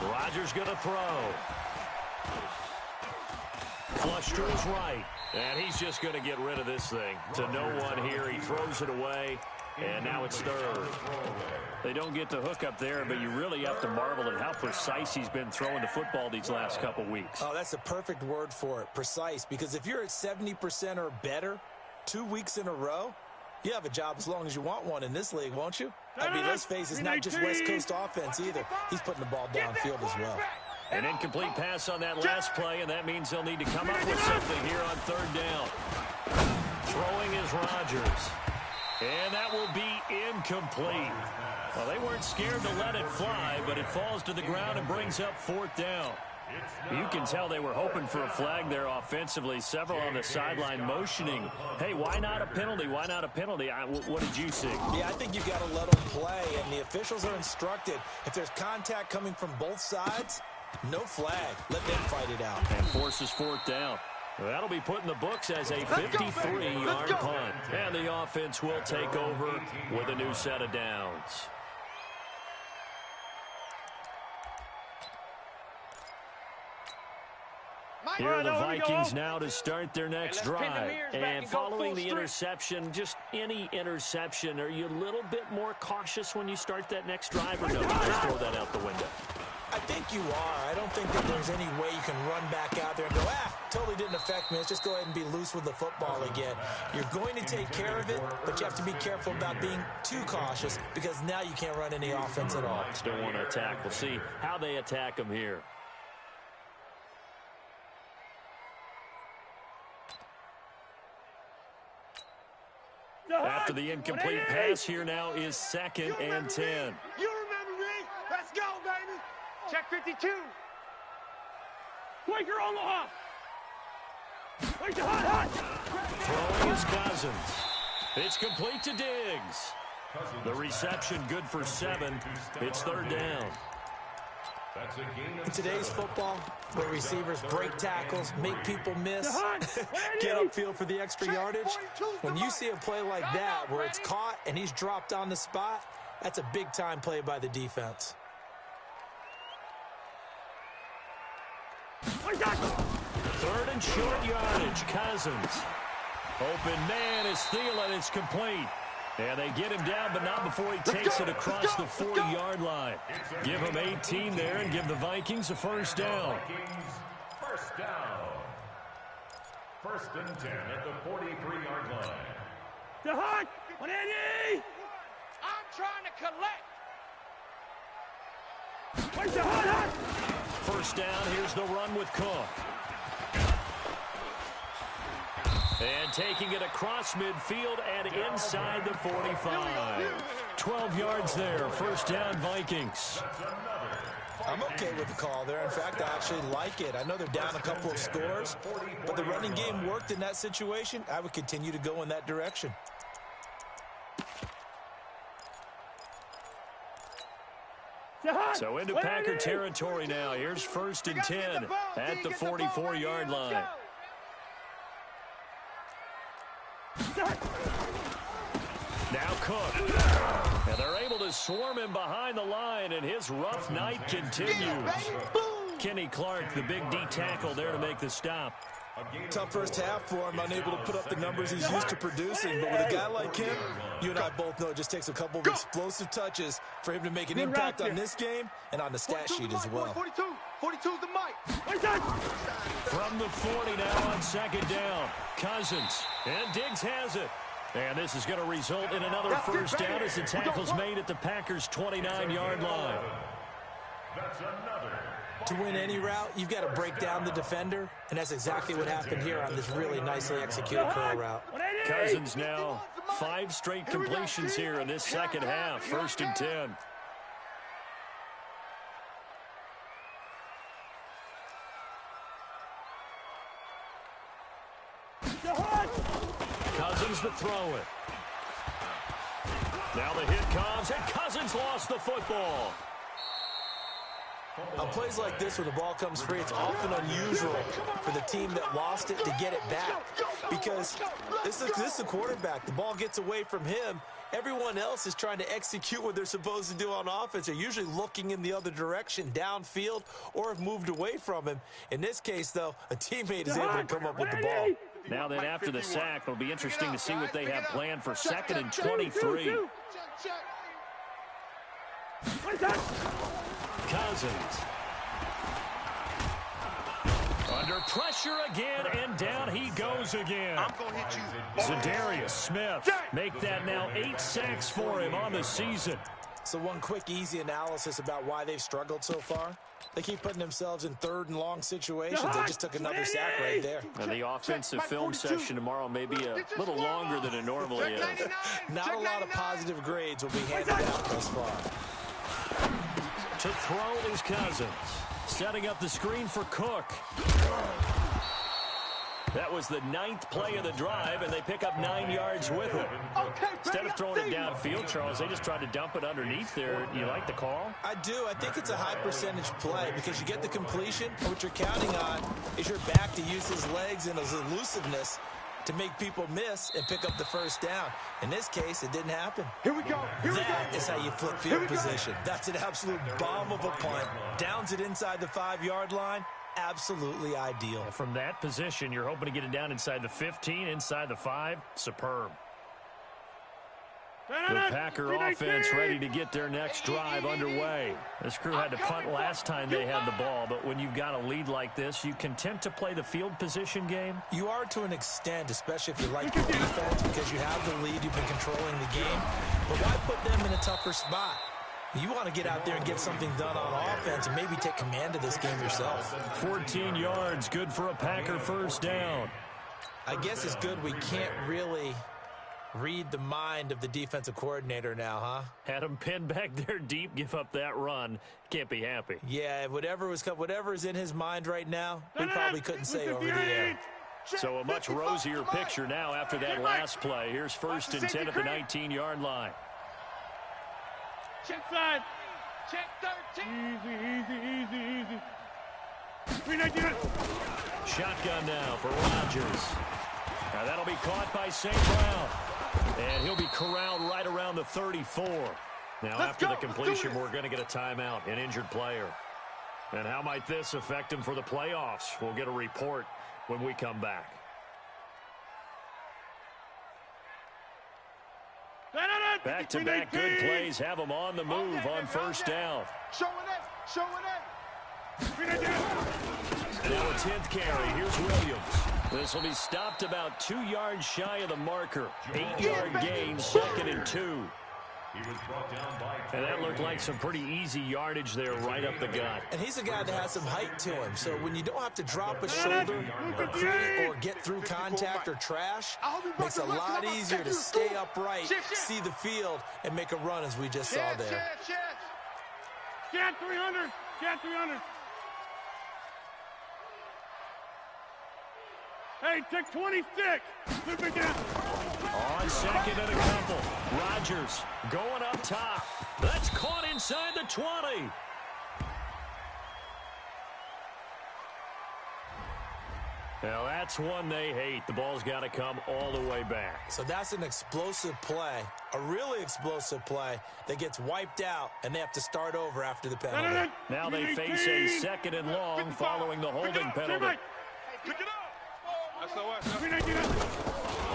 Rodgers going to throw. Flush to his right. And he's just going to get rid of this thing. To no one here. He throws it away. And now it's 3rd. They don't get the hook up there, but you really have to marvel at how precise he's been throwing the football these last couple weeks. Oh, that's the perfect word for it, precise. Because if you're at 70% or better 2 weeks in a row, you have a job as long as you want one in this league, won't you? I mean, let's face it, it's not just West Coast offense either. He's putting the ball downfield as well. An incomplete pass on that last play, and that means they'll need to come up with something here on 3rd down. Throwing is Rodgers. And that will be incomplete. Well, they weren't scared to let it fly, but it falls to the ground and brings up 4th down. You can tell they were hoping for a flag there offensively. Several on the sideline motioning, hey, why not a penalty? Why not a penalty? What did you see? Yeah, I think you've got to let them play, and the officials are instructed. If there's contact coming from both sides, no flag. Let them fight it out. And forces 4th down. That'll be put in the books as a 53-yard punt. And the offense will take over with a new set of downs. Here are the Vikings now to start their next drive. And following the interception, just any interception, are you a little bit more cautious when you start that next drive, or no? You just throw that out the window? I think you are. I don't think that there's any way you can run back out there and go, totally didn't affect me. Let's just go ahead and be loose with the football again. You're going to take care of it, but you have to be careful about being too cautious because now you can't run any offense at all. Still want to attack. We'll see how they attack them here. After the incomplete pass, here now is 2nd and 10. You remember me? Let's go, baby. Check 52. Quaker Omaha. Wait, hot. Throwing is Cousins. It's complete to Diggs. The reception good for 7. It's 3rd down. In today's football, where receivers break tackles, make people miss, get upfield for the extra yardage, when you see a play like that where it's caught and he's dropped on the spot, that's a big-time play by the defense. 3rd and short yardage, Cousins. Open man is Thielen. It's complete. And they get him down, but not before he takes it across the 40-yard line. Give him 18 there and give the Vikings a 1st down. First down. 1st and 10 at the 43-yard line. The hot. 180. I'm trying to collect. Where's the hot? 1st down, here's the run with Cook. And taking it across midfield and inside the 45. 12 yards there. 1st down, Vikings. I'm okay with the call there. In fact, I actually like it. I know they're down a couple of scores, but the running game worked in that situation. I would continue to go in that direction. So into Packer territory now. Here's 1st and 10 at the 44-yard line. Now Cook. And they're able to swarm him behind the line, and his rough night continues. Kenny Clark, the big D tackle there to make the stop. Tough first half for him, unable to put up the numbers he's used to producing. But with a guy like him, you and I both know it just takes a couple of explosive touches for him to make an impact on this game and on the stat sheet as well. 42's the mic. From the 40 now on 2nd down. Cousins. And Diggs has it. And this is going to result in another 1st down as the tackle's made at the Packers' 29-yard line. That's another To win any route, you've got to break down the defender, and that's exactly what happened here on this really nicely executed curl route. Cousins now 5 straight completions here in this second half. 1st and 10. Cousins to throw it. Now the hit comes, and Cousins lost the football. On plays like this, when the ball comes free, it's often unusual for the team that lost it to get it back. Because this is a quarterback. The ball gets away from him. Everyone else is trying to execute what they're supposed to do on offense. They're usually looking in the other direction, downfield, or have moved away from him. In this case, though, a teammate is able to come up with the ball. Now then, after the sack, it'll be interesting to see what they have planned for 2nd and 23. Cousins. Under pressure again, and down he goes again. I'm going to hit you. Zadarius Smith make that now 8 sacks for him on the season. So one quick, easy analysis about why they've struggled so far. They keep putting themselves in 3rd and long situations. They just took another sack right there. And the offensive film session tomorrow may be a little longer than it normally is. Not a lot of positive grades will be handed out thus far. To throw is Cousins. Setting up the screen for Cook. That was the 9th play of the drive, and they pick up 9 yards with it. Instead of throwing it downfield, Charles, they just tried to dump it underneath there. You like the call? I do. I think it's a high percentage play because you get the completion, and what you're counting on is your back to use his legs and his elusiveness to make people miss and pick up the 1st down. In this case, it didn't happen. Here we go. That is how you flip field position. That's an absolute bomb of a punt. Downs it inside the 5-yard line. Absolutely ideal. From that position, you're hoping to get it down inside the 15, inside the 5. Superb. The Packer offense ready to get their next drive underway. This crew had to punt last time they had the ball, but when you've got a lead like this, you content to play the field position game? You are to an extent, especially if you like your defense, because you have the lead, you've been controlling the game. But why put them in a tougher spot? You want to get out there and get something done on offense and maybe take command of this game yourself. 14 yards, good for a Packer 1st down. I guess it's good we can't really read the mind of the defensive coordinator now, huh? Had him pinned back there deep, give up that run. Can't be happy. Yeah, whatever is in his mind right now, we probably couldn't say over the air. So a much rosier picture now after that last play. Here's 1st and 10 at the 19-yard line. Check side. Check 13. Easy. 319. Shotgun now for Rodgers. Now that'll be caught by St. Brown. And he'll be corralled right around the 34. Now after the completion, we're going to get a timeout, an injured player. And how might this affect him for the playoffs? We'll get a report when we come back. Back-to-back good plays have them on the move on 1st down. Showing it. Now a 10th carry. Here's Williams. This will be stopped about 2 yards shy of the marker. 8-yard gain, 2nd and 2. And that looked like some pretty easy yardage there right up the gut. And he's a guy that has some height to him, so when you don't have to drop a shoulder or get through contact or trash, it makes it a lot easier to stay upright, see the field, and make a run as we just saw there. Get 300. Get 300. Hey, take 26. Flip it down. On 2nd and a couple. Rodgers going up top. That's caught inside the 20. Now that's one they hate. The ball's got to come all the way back. So that's an explosive play, a really explosive play that gets wiped out, and they have to start over after the penalty. Now they face a 2nd and long following the holding penalty. Pick it up.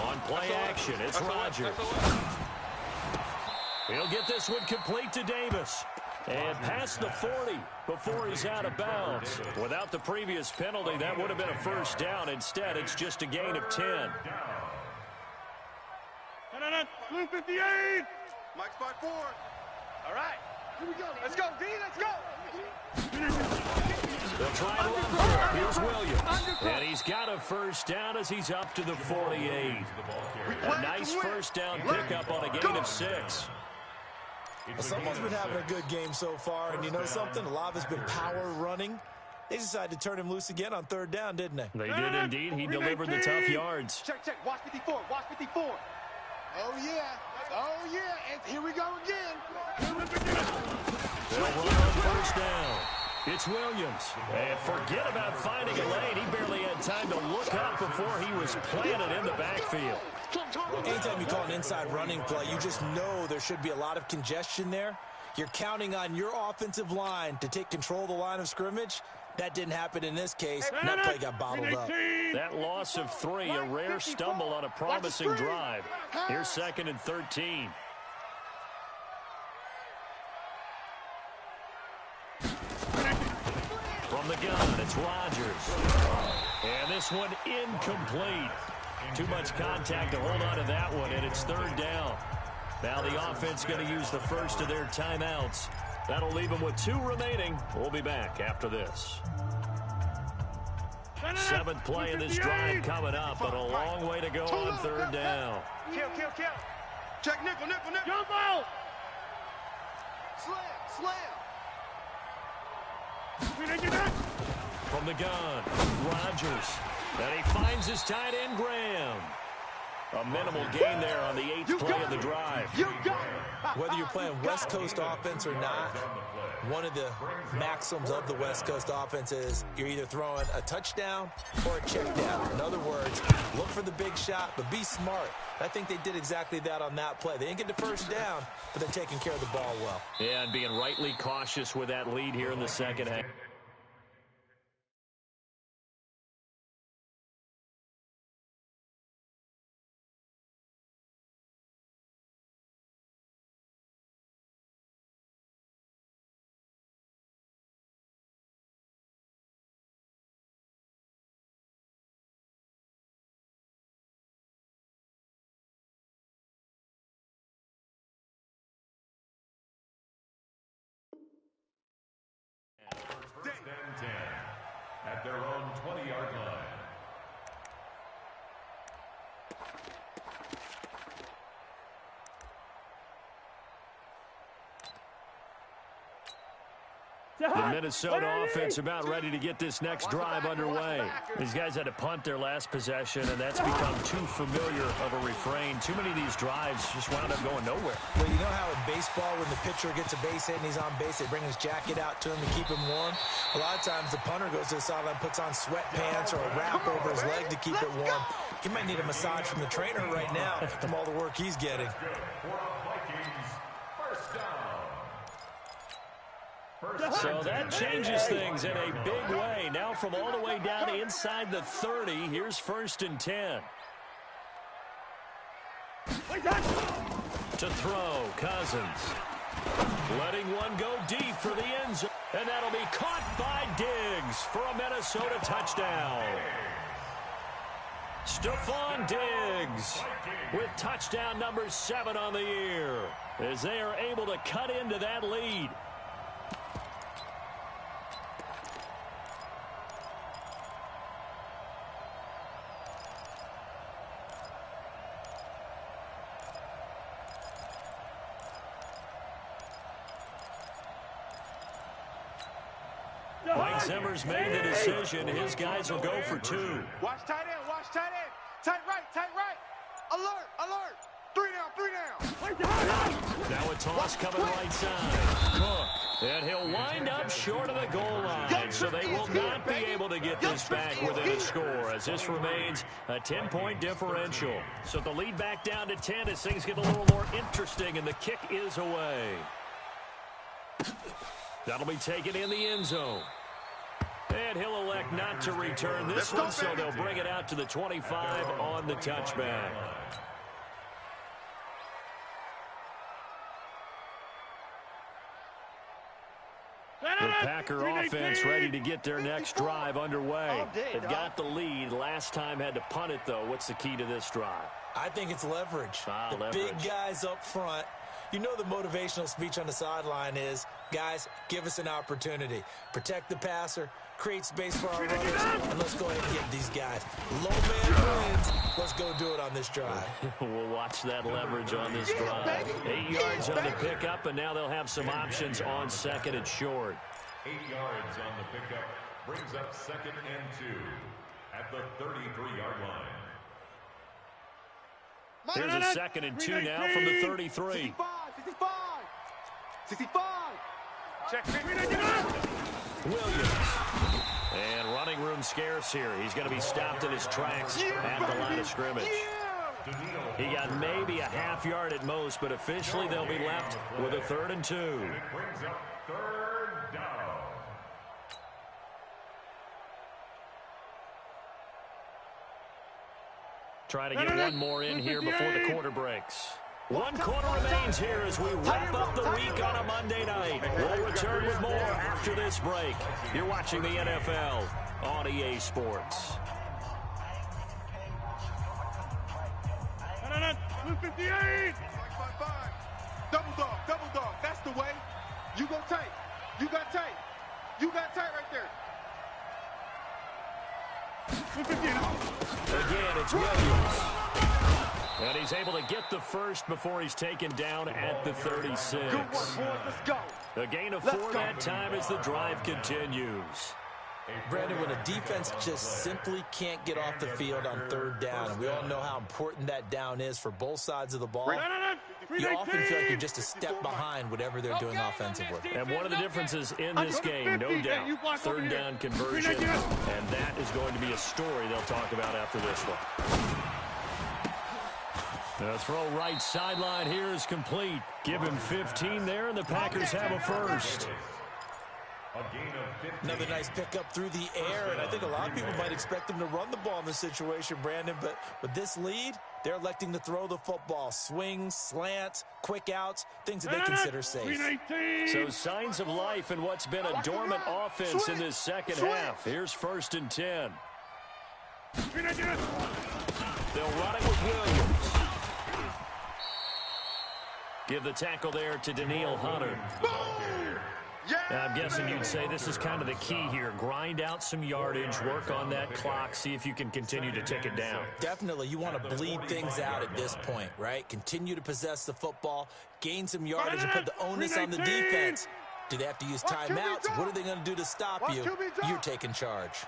On play action, it's Rodgers. He'll get this one complete to Davis. And past the 40 before he's out of bounds. Without the previous penalty, that would have been a 1st down. Instead, it's just a gain of 10. Blue 58. Mike's by 4. All right. Here we go. Let's go, D. Let's go. They'll try to run through it. Here's Williams. And he's got a first down as he's up to the 48. A nice first down pickup on a gain of 6. Well, someone's been having a good game so far, and you know something? A lot of it's been power running. They decided to turn him loose again on 3rd down, didn't they? They did indeed. He delivered the tough yards. Check, check. Watch 54. Watch 54. Oh, yeah. Oh, yeah. And here we go again. They'll run on first down. It's Williams. And forget about finding a lane. He barely had time to look up before he was planted in the backfield. Anytime you call an inside running play, you just know there should be a lot of congestion there. You're counting on your offensive line to take control of the line of scrimmage. That didn't happen in this case. That play got bottled up. That loss of 3, a rare stumble on a promising drive. Here's 2nd and 13. From the gun, it's Rodgers. And this one incomplete. Too much contact to hold on to that one, and it's 3rd down. Now the offense going to use the first of their timeouts. That'll leave them with 2 remaining. We'll be back after this. 7th play of this drive coming up, but a long way to go on 3rd down. Kill, kill, kill. Check nickel, nickel, nickel. Jump out. Slam, slam. From the gun, Rodgers. And he finds his tight end, Graham. A minimal gain there on the 8th play of the drive. Whether you're playing West Coast offense or not, one of the maxims of the West Coast offense is you're either throwing a touchdown or a check down. In other words, look for the big shot, but be smart. I think they did exactly that on that play. They didn't get the first down, but they're taking care of the ball well. Yeah, and being rightly cautious with that lead here in the second half. First and 10 at their own 20-yard line. The Minnesota offense about ready to get this next drive underway. These guys had to punt their last possession, and that's become too familiar of a refrain. Too many of these drives just wound up going nowhere. Well, you know how in baseball, when the pitcher gets a base hit and he's on base, they bring his jacket out to him to keep him warm? A lot of times the punter goes to the sideline, puts on sweatpants or a wrap over his leg to keep it warm. He might need a massage from the trainer right now from all the work he's getting. So that changes things in a big way. Now from all the way down inside the 30, here's 1st and 10. To throw, Cousins. Letting one go deep for the end zone. And that'll be caught by Diggs for a Minnesota touchdown. Stephon Diggs with touchdown number 7 on the year as they are able to cut into that lead. Mike Zimmer's made the decision. His guys will go for 2. Watch tight end, watch tight end. Tight right. Alert, alert. 3 down. Now a toss coming right side. Cook. And he'll wind up short of the goal line, so they will not be able to get this back within a score, as this remains a 10-point differential. So the lead back down to 10 as things get a little more interesting, and the kick is away. That'll be taken in the end zone. And he'll elect not to return this one, so they'll bring it out to the 25 on the touchback. The Packer offense ready to get their next drive underway. They've got the lead. Last time had to punt it, though. What's the key to this drive? I think it's leverage. Leverage. Big guys up front You know the motivational speech on the sideline is, guys, give us an opportunity. Protect the passer, create space for our runners, and let's go ahead and get these guys. Low man wins. Let's go do it on this drive. We'll watch that leverage on this drive. 8 yards on the pickup, and now they'll have some options on second and short. 8 yards on the pickup brings up 2nd and 2 at the 33-yard line. Here's a 2nd and 2 now from the 33. 65. Check. Williams. And running room scarce here. He's going to be stopped in his tracks at the line of scrimmage. He got maybe a half yard at most, but officially they'll be left with a 3rd and 2. And it brings up 3rd down. Try to get one more in here before the quarter breaks. 1 quarter remains here as we wrap up the week on a Monday night. We'll return with more after this break. You're watching the NFL on EA Sports. 58. Double dog. That's the way. You go tight. You got tight right there. Again, it's Williams. And he's able to get the first before he's taken down at the 36. Good work, boys. Let's go. A gain of 4 that time as the drive continues. Brandon, when a defense just simply can't get off the field on 3rd down, and we all know how important that down is for both sides of the ball, you often feel like you're just a step behind whatever they're doing offensively. And one of the differences in this game, no doubt, 3rd down conversion, and that is going to be a story they'll talk about after this one. The throw right sideline here is complete. Give him 15 there, and the Packers have a first. Another nice pickup through the air, and I think a lot of people might expect them to run the ball in this situation, Brandon, but with this lead, they're electing to throw the football. Swings, slants, quick outs, things that they consider safe. So signs of life in what's been a dormant offense in this second half. Here's 1st and 10. They'll run it with Williams. Give the tackle there to Daniil Hunter. I'm guessing you'd say this is kind of the key here. Grind out some yardage, work on that clock, see if you can continue to tick it down. Definitely. You want to bleed things out at this point, right? Continue to possess the football, gain some yardage, and put the onus on the defense. Do they have to use timeouts? What are they going to do to stop you? You're taking charge.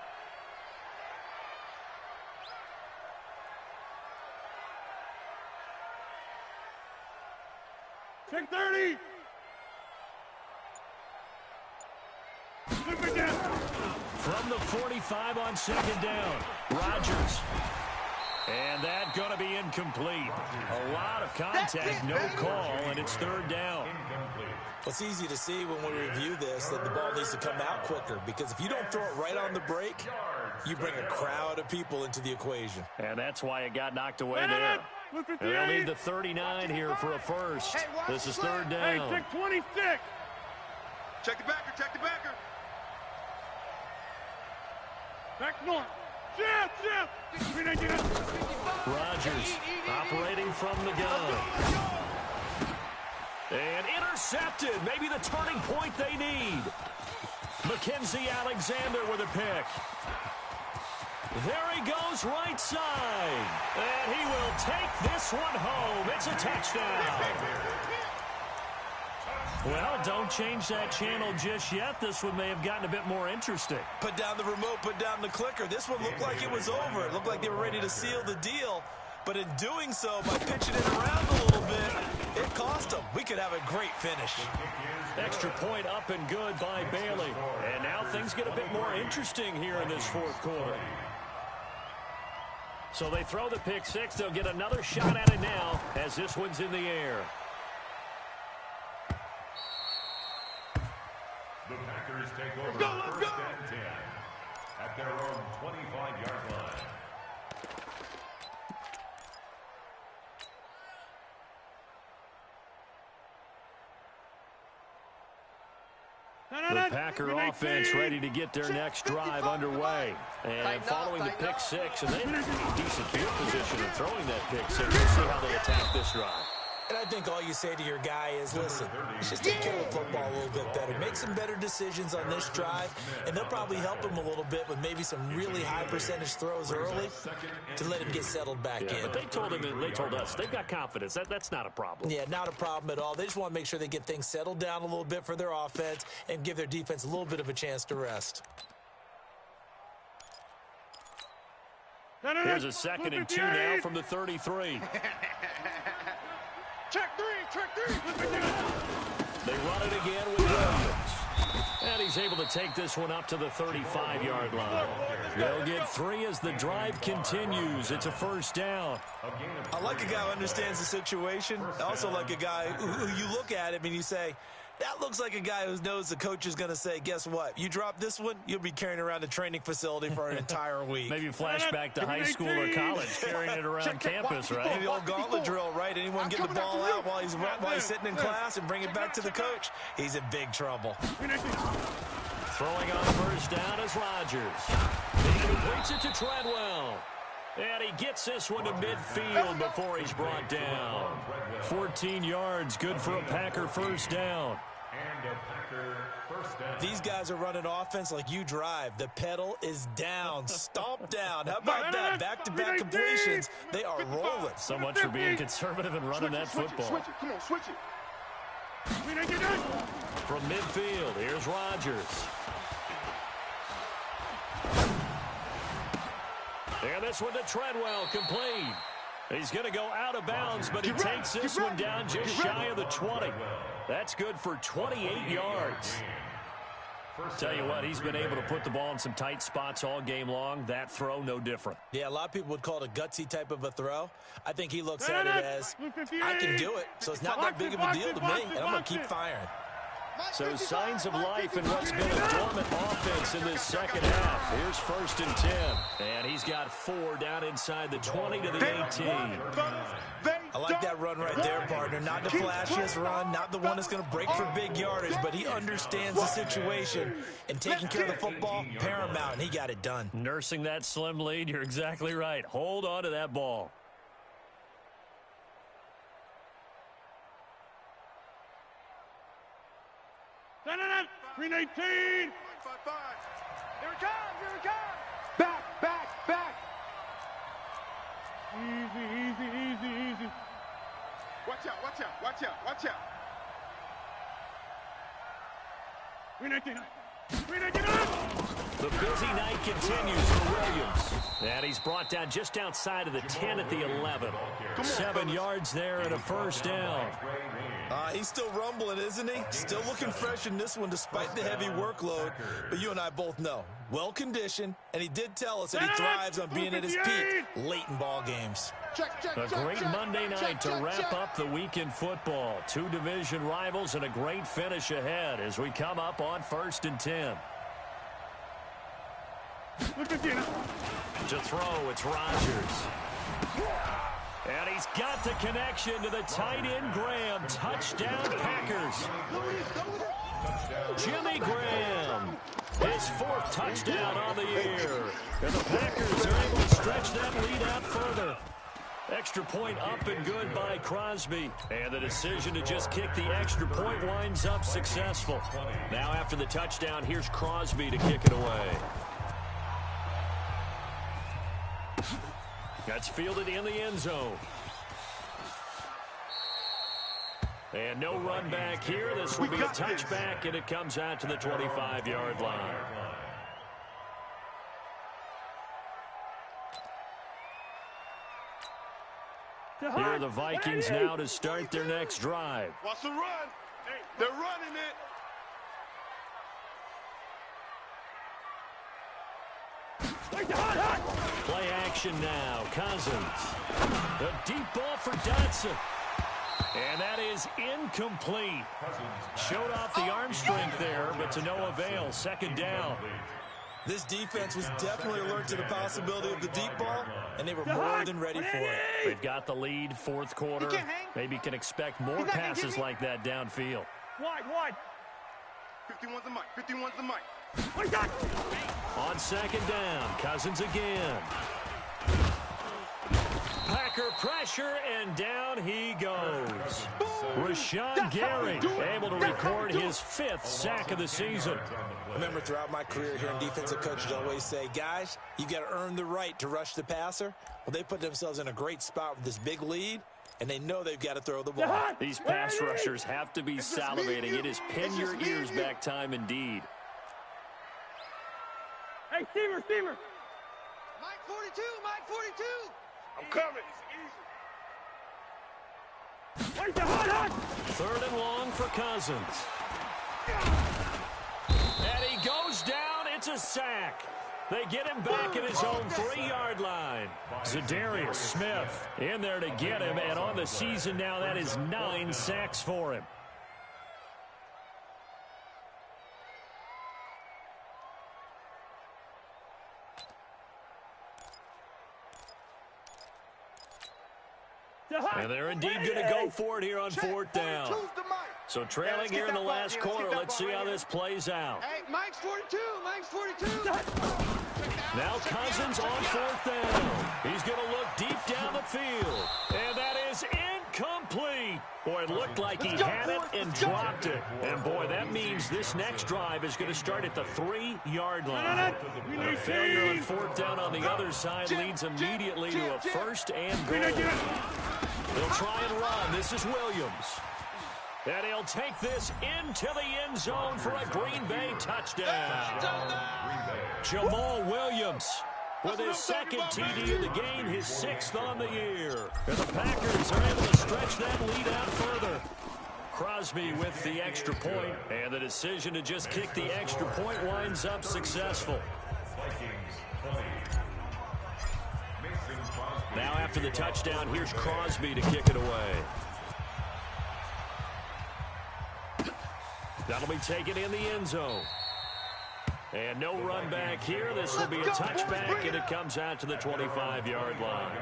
Check 30. From the 45 on 2nd down, Rodgers. And that going to be incomplete. A lot of contact, no call, and it's 3rd down. It's easy to see when we review this that the ball needs to come out quicker, because if you don't throw it right on the break, you bring a crowd of people into the equation. And that's why it got knocked away there. And they'll need the 39 here for a first. This is 3rd down. Hey, check 26. Check the backer. Back north. Chip. Rodgers operating from the gun. And intercepted. Maybe the turning point they need. Mackenzie Alexander with a pick. There he goes right side. And he will take this one home. It's a touchdown. Well, don't change that channel just yet. This one may have gotten a bit more interesting. Put down the remote, put down the clicker. This one looked like it was over. It looked like they were ready to seal the deal. But in doing so, by pitching it around a little bit, it cost them. We could have a great finish. Extra point up and good by Bailey. And now things get a bit more interesting here in this 4th quarter. So they throw the pick 6. They'll get another shot at it now as this one's in the air. The Packers take over 1st and 10 at their own 25-yard line. The Packer offense ready to get their next drive underway. And following the pick 6, and they have a decent field position in throwing that pick 6. We'll see how they attack this drive. And I think all you say to your guy is, listen, let's just take care of the football a little bit better. Make some better decisions on this drive, and they'll probably help him a little bit with maybe some really high percentage throws early to let him get settled back in. But they told him, and they told us, they've got confidence. That's not a problem. Yeah, not a problem at all. They just want to make sure they get things settled down a little bit for their offense and give their defense a little bit of a chance to rest. Here's a 2nd and 2 now from the 33. Check three. They run it again with Williams. And he's able to take this one up to the 35-yard line. They'll get 3 as the drive continues. It's a first down. I like a guy who understands the situation. I also like a guy who you look at him and you say, that looks like a guy who knows the coach is going to say, guess what? You drop this one, you'll be carrying around a training facility for an entire week. Maybe flashback to high school or college, carrying it around campus, right? Maybe the old gauntlet drill, right? Anyone get the ball out while he's sitting in class and bring it back to the coach? He's in big trouble. Throwing on first down is Rodgers. He completes it to Treadwell. And he gets this one to midfield before he's brought down. 14 yards, good for a Packer first down. These guys are running offense like you drive. The pedal is down, stomp down. How about that? Back-to-back completions. They are rolling. So much for being conservative and running that football. Switch it. Come on, switch it. From midfield, here's Rodgers. And this one to Treadwell, complete. He's going to go out of bounds, but he takes this one down just shy of the 20. That's good for 28 yards. Tell you what, he's been able to put the ball in some tight spots all game long. That throw, no different. Yeah, a lot of people would call it a gutsy type of a throw. I think he looks at it as, I can do it, so it's not that big of a deal to me, and I'm going to keep firing. So signs of life in what's been a dormant offense in this second half. Here's 1st and 10. And he's got 4 down inside the 20 to the 18. I like that run right there, partner. Not the flashiest run, not the one that's going to break for big yardage, but he understands the situation. And taking care of the football, paramount, and he got it done. Nursing that slim lead, you're exactly right. Hold on to that ball. Green 18. 5, 5, 5. Here it comes. Back. Easy. Watch out. Green 18. The busy night continues for Williams. And he's brought down just outside of the 10 at the 11. 7 yards there and a first down. He's still rumbling, isn't he? Still looking fresh in this one despite the heavy workload. But you and I both know, well-conditioned, and he did tell us that he thrives on being at his peak late in ball games. A great Monday night to wrap up the week in football. 2 division rivals and a great finish ahead as we come up on 1st and 10. To throw, it's Rodgers. And he's got the connection to the tight end, Graham. Touchdown, Packers. Jimmy Graham, his 4th touchdown on the year. And the Packers are able to stretch that lead out further. Extra point up and good by Crosby. And the decision to just kick the extra point winds up successful. Now after the touchdown, here's Crosby to kick it away. That's fielded in the end zone. And no run back here. This will be a touchback, and it comes out to the 25-yard line. Here are the Vikings now to start their next drive. Watch the run. They're running it. Play action now. Cousins. The deep ball for Dotson. And that is incomplete. Showed off the arm strength there, but to no avail. 2nd down. This defense was definitely alert to the possibility of the deep ball, and they were more than ready for it. They've got the lead, 4th quarter. Maybe can expect more passes like that downfield. Wide. 51's the mic. On 2nd down, Cousins again. Packer pressure, and down he goes. Rashawn Gary able to record his 5th sack of the season. I remember throughout my career here in defensive coaches always say, guys, you got to earn the right to rush the passer. Well, they put themselves in a great spot with this big lead, and they know they've got to throw the ball. These pass rushers have to be salivating. It is pin your ears back time indeed. Hey, Steamer. Mike 42, Mike 42. I'm coming. Where's the hot? 3rd and long for Cousins. And he goes down. It's a sack. They get him back at his own 3-yard line. Zadarius Smith in there to get him, and on the season now, that is 9 sacks for him. And they're indeed going to go for it here on 4th down. So trailing here in the last quarter. Let's see how this plays out. Hey, Mike's 42. Mike's 42. Now Cousins on 4th down. He's going to look deep down the field. And that is incomplete. Boy, it looked like he had it and dropped it. And, boy, that means this next drive is going to start at the 3-yard line. A failure on 4th down on the other side leads immediately to a 1st and goal. They'll try and run. This is Williams. And he'll take this into the end zone for a Green Bay touchdown. Jamal Williams with his 2nd TD of the game, his 6th on the year. And the Packers are able to stretch that lead out further. Crosby with the extra point, and the decision to just kick the extra point winds up successful. Now after the touchdown, here's Crosby to kick it away. That'll be taken in the end zone. And no run back here. This will be a touchback, and it comes out to the 25-yard line.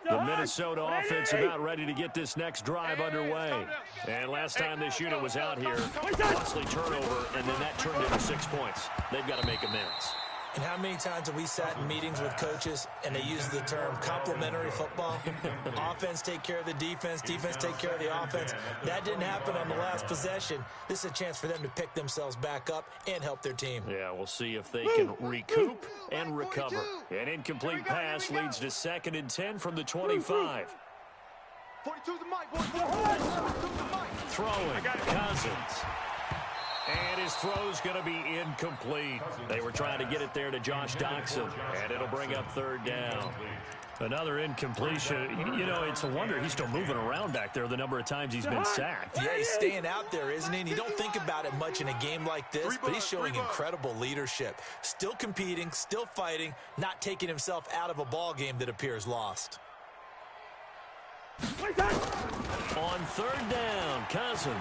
The Minnesota offense about ready to get this next drive underway. And last time this unit was out here, costly turnover, and then that turned into 6 points. They've got to make amends. And how many times have we sat in meetings with coaches and they use the term complementary football? Offense take care of the defense, defense take care of the offense. That didn't happen on the last possession. This is a chance for them to pick themselves back up and help their team. Yeah, we'll see if they can recoup and recover. An incomplete pass leads to 2nd and 10 from the 25. 42 the Mike, boy. Throwing, Cousins. And his throw's going to be incomplete. They were trying to get it there to Josh Doxson, and it'll bring up 3rd down. Another incompletion. You know, it's a wonder he's still moving around back there the number of times he's been sacked. Yeah, he's staying out there, isn't he? And you don't think about it much in a game like this, but he's showing incredible leadership. Still competing, still fighting, not taking himself out of a ball game that appears lost. On 3rd down, Cousins.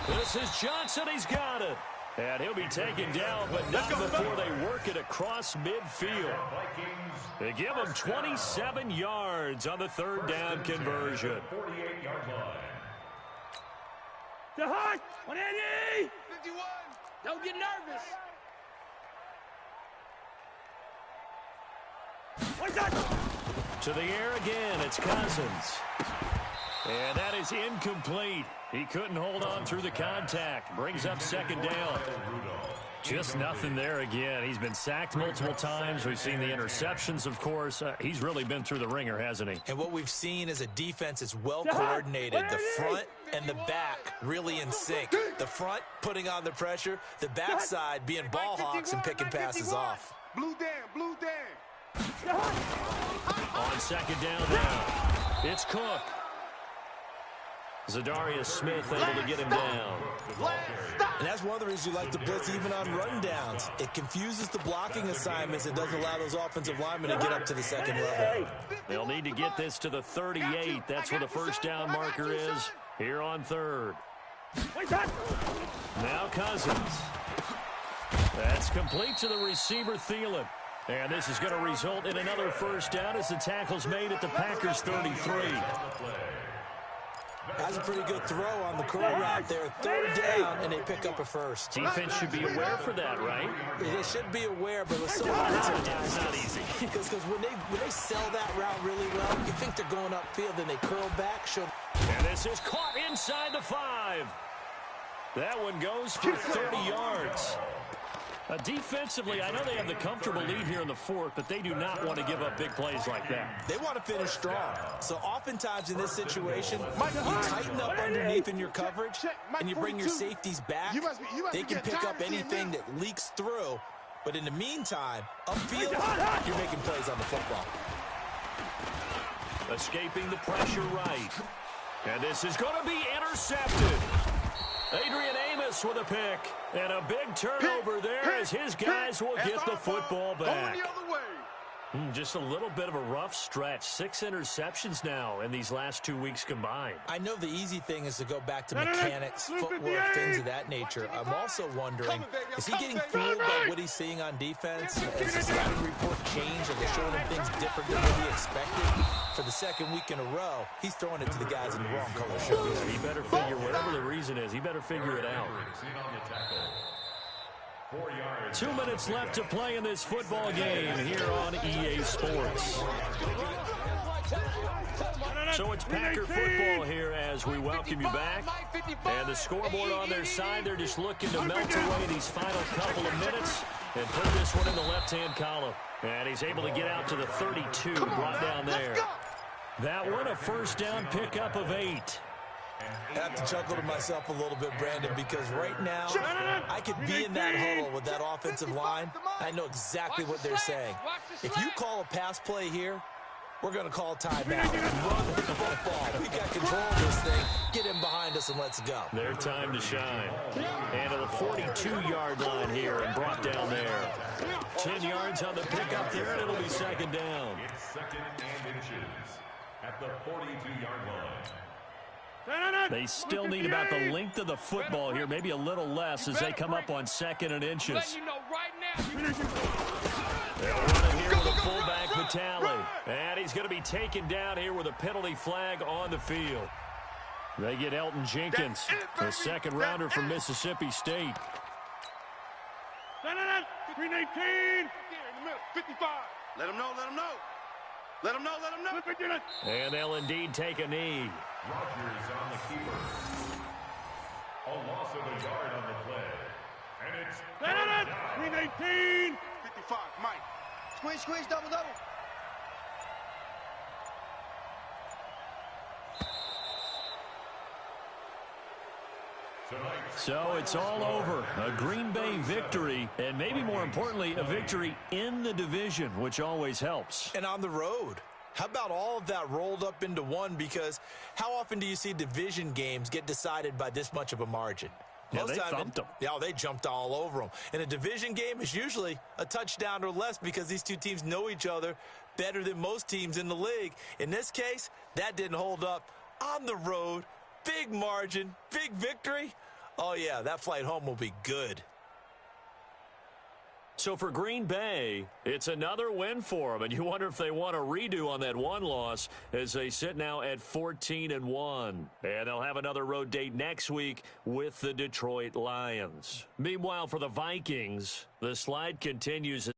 This is Johnson. He's got it. And he'll be taken down, but not before they work it across midfield. They give him 27 yards on the 3rd down conversion. 48-yard line. The hot. 180. 51. Don't get nervous. What's that? To the air again, it's Cousins. And that is incomplete. He couldn't hold on through the contact. Brings up 2nd down. Just nothing there again. He's been sacked multiple times. We've seen the interceptions, of course. He's really been through the ringer, hasn't he? And what we've seen is a defense that's well coordinated. The front and the back really in sync. The front putting on the pressure. The backside being ball hawks and picking passes off. Blue down. On 2nd down now, it's Cook. Zadarius Smith able to get him down. And that's one of the reasons you like to blitz even on rundowns. It confuses the blocking assignments. It doesn't allow those offensive linemen to get up to the 2nd level. They'll need to get this to the 38. That's where the 1st down marker is here on 3rd. Now Cousins. That's complete to the receiver, Thielen. And this is going to result in another first down as the tackle's made at the Packers' 33. That's a pretty good throw on the curl route there. Third down, and they pick up a first. Defense should be aware for that, right? They should be aware, but it's so hard sometimes. It's not easy. Because when they sell that route really well, you think they're going upfield, then they curl back. And this is caught inside the 5. That one goes for 30 yards. Defensively, I know they have the comfortable lead here in the 4th, but they do not want to give up big plays like that. They want to finish strong. So oftentimes in this situation, you tighten up underneath in your coverage, and you bring your safeties back. They can pick up anything that leaks through. But in the meantime, upfield, you're making plays on the football. Escaping the pressure right. And this is going to be intercepted. Adrian Amos with a pick. And a big turnover there as his guys will get the football back. Just a little bit of a rough stretch. 6 interceptions now in these last 2 weeks combined. I know the easy thing is to go back to mechanics, footwork, things of that nature. I'm also wondering, is he getting fooled by what he's seeing on defense? Has the scouting report changed? Are they showing him things different than what he expected? For the second week in a row, he's throwing it to the guys in the wrong color shirts. He better figure, whatever the reason is, he better figure it out. 2 minutes left to play in this football game here on EA Sports. So it's Packer football here as we welcome you back. And the scoreboard on their side, they're just looking to melt away these final couple of minutes and put this one in the left-hand column. And he's able to get out to the 32, brought down there. That one, a first down pickup of 8. I have to chuckle to myself a little bit, Brandon, because right now I could be in that huddle with that offensive line. I know exactly what they're saying. If you call a pass play here, we're going to call a timeout. Run with the football. We got control of this thing. Get him behind us and let's go. Their time to shine. And to the 42-yard line here and brought down there. 10 yards on the pickup there, and it'll be second down. It's second and inches at the 42-yard line. They still need about the length of the football here, maybe a little less as they come up on second and inches. They'll run it here with a fullback, Vitale. And he's going to be taken down here with a penalty flag on the field. They get Elton Jenkins, the second rounder from Mississippi State. 319. 55. Let him know, let him know. Let him know, let him know. And they'll indeed take a knee. Rogers on the keeper. A loss of a yard on the play. And it's 319. 55, Mike. Squeeze, squeeze, double, double. So it's all over. A Green Bay victory, and maybe more importantly, a victory in the division, which always helps. And on the road. How about all of that rolled up into one? Because how often do you see division games get decided by this much of a margin? Yeah, they thumped them. Yeah, they jumped all over them. And a division game is usually a touchdown or less because these two teams know each other better than most teams in the league. In this case, that didn't hold up. On the road, big margin, big victory. Oh, yeah, that flight home will be good. So for Green Bay, it's another win for them, and you wonder if they want a redo on that one loss as they sit now at 14-1. And they'll have another road date next week with the Detroit Lions. Meanwhile, for the Vikings, the slide continues.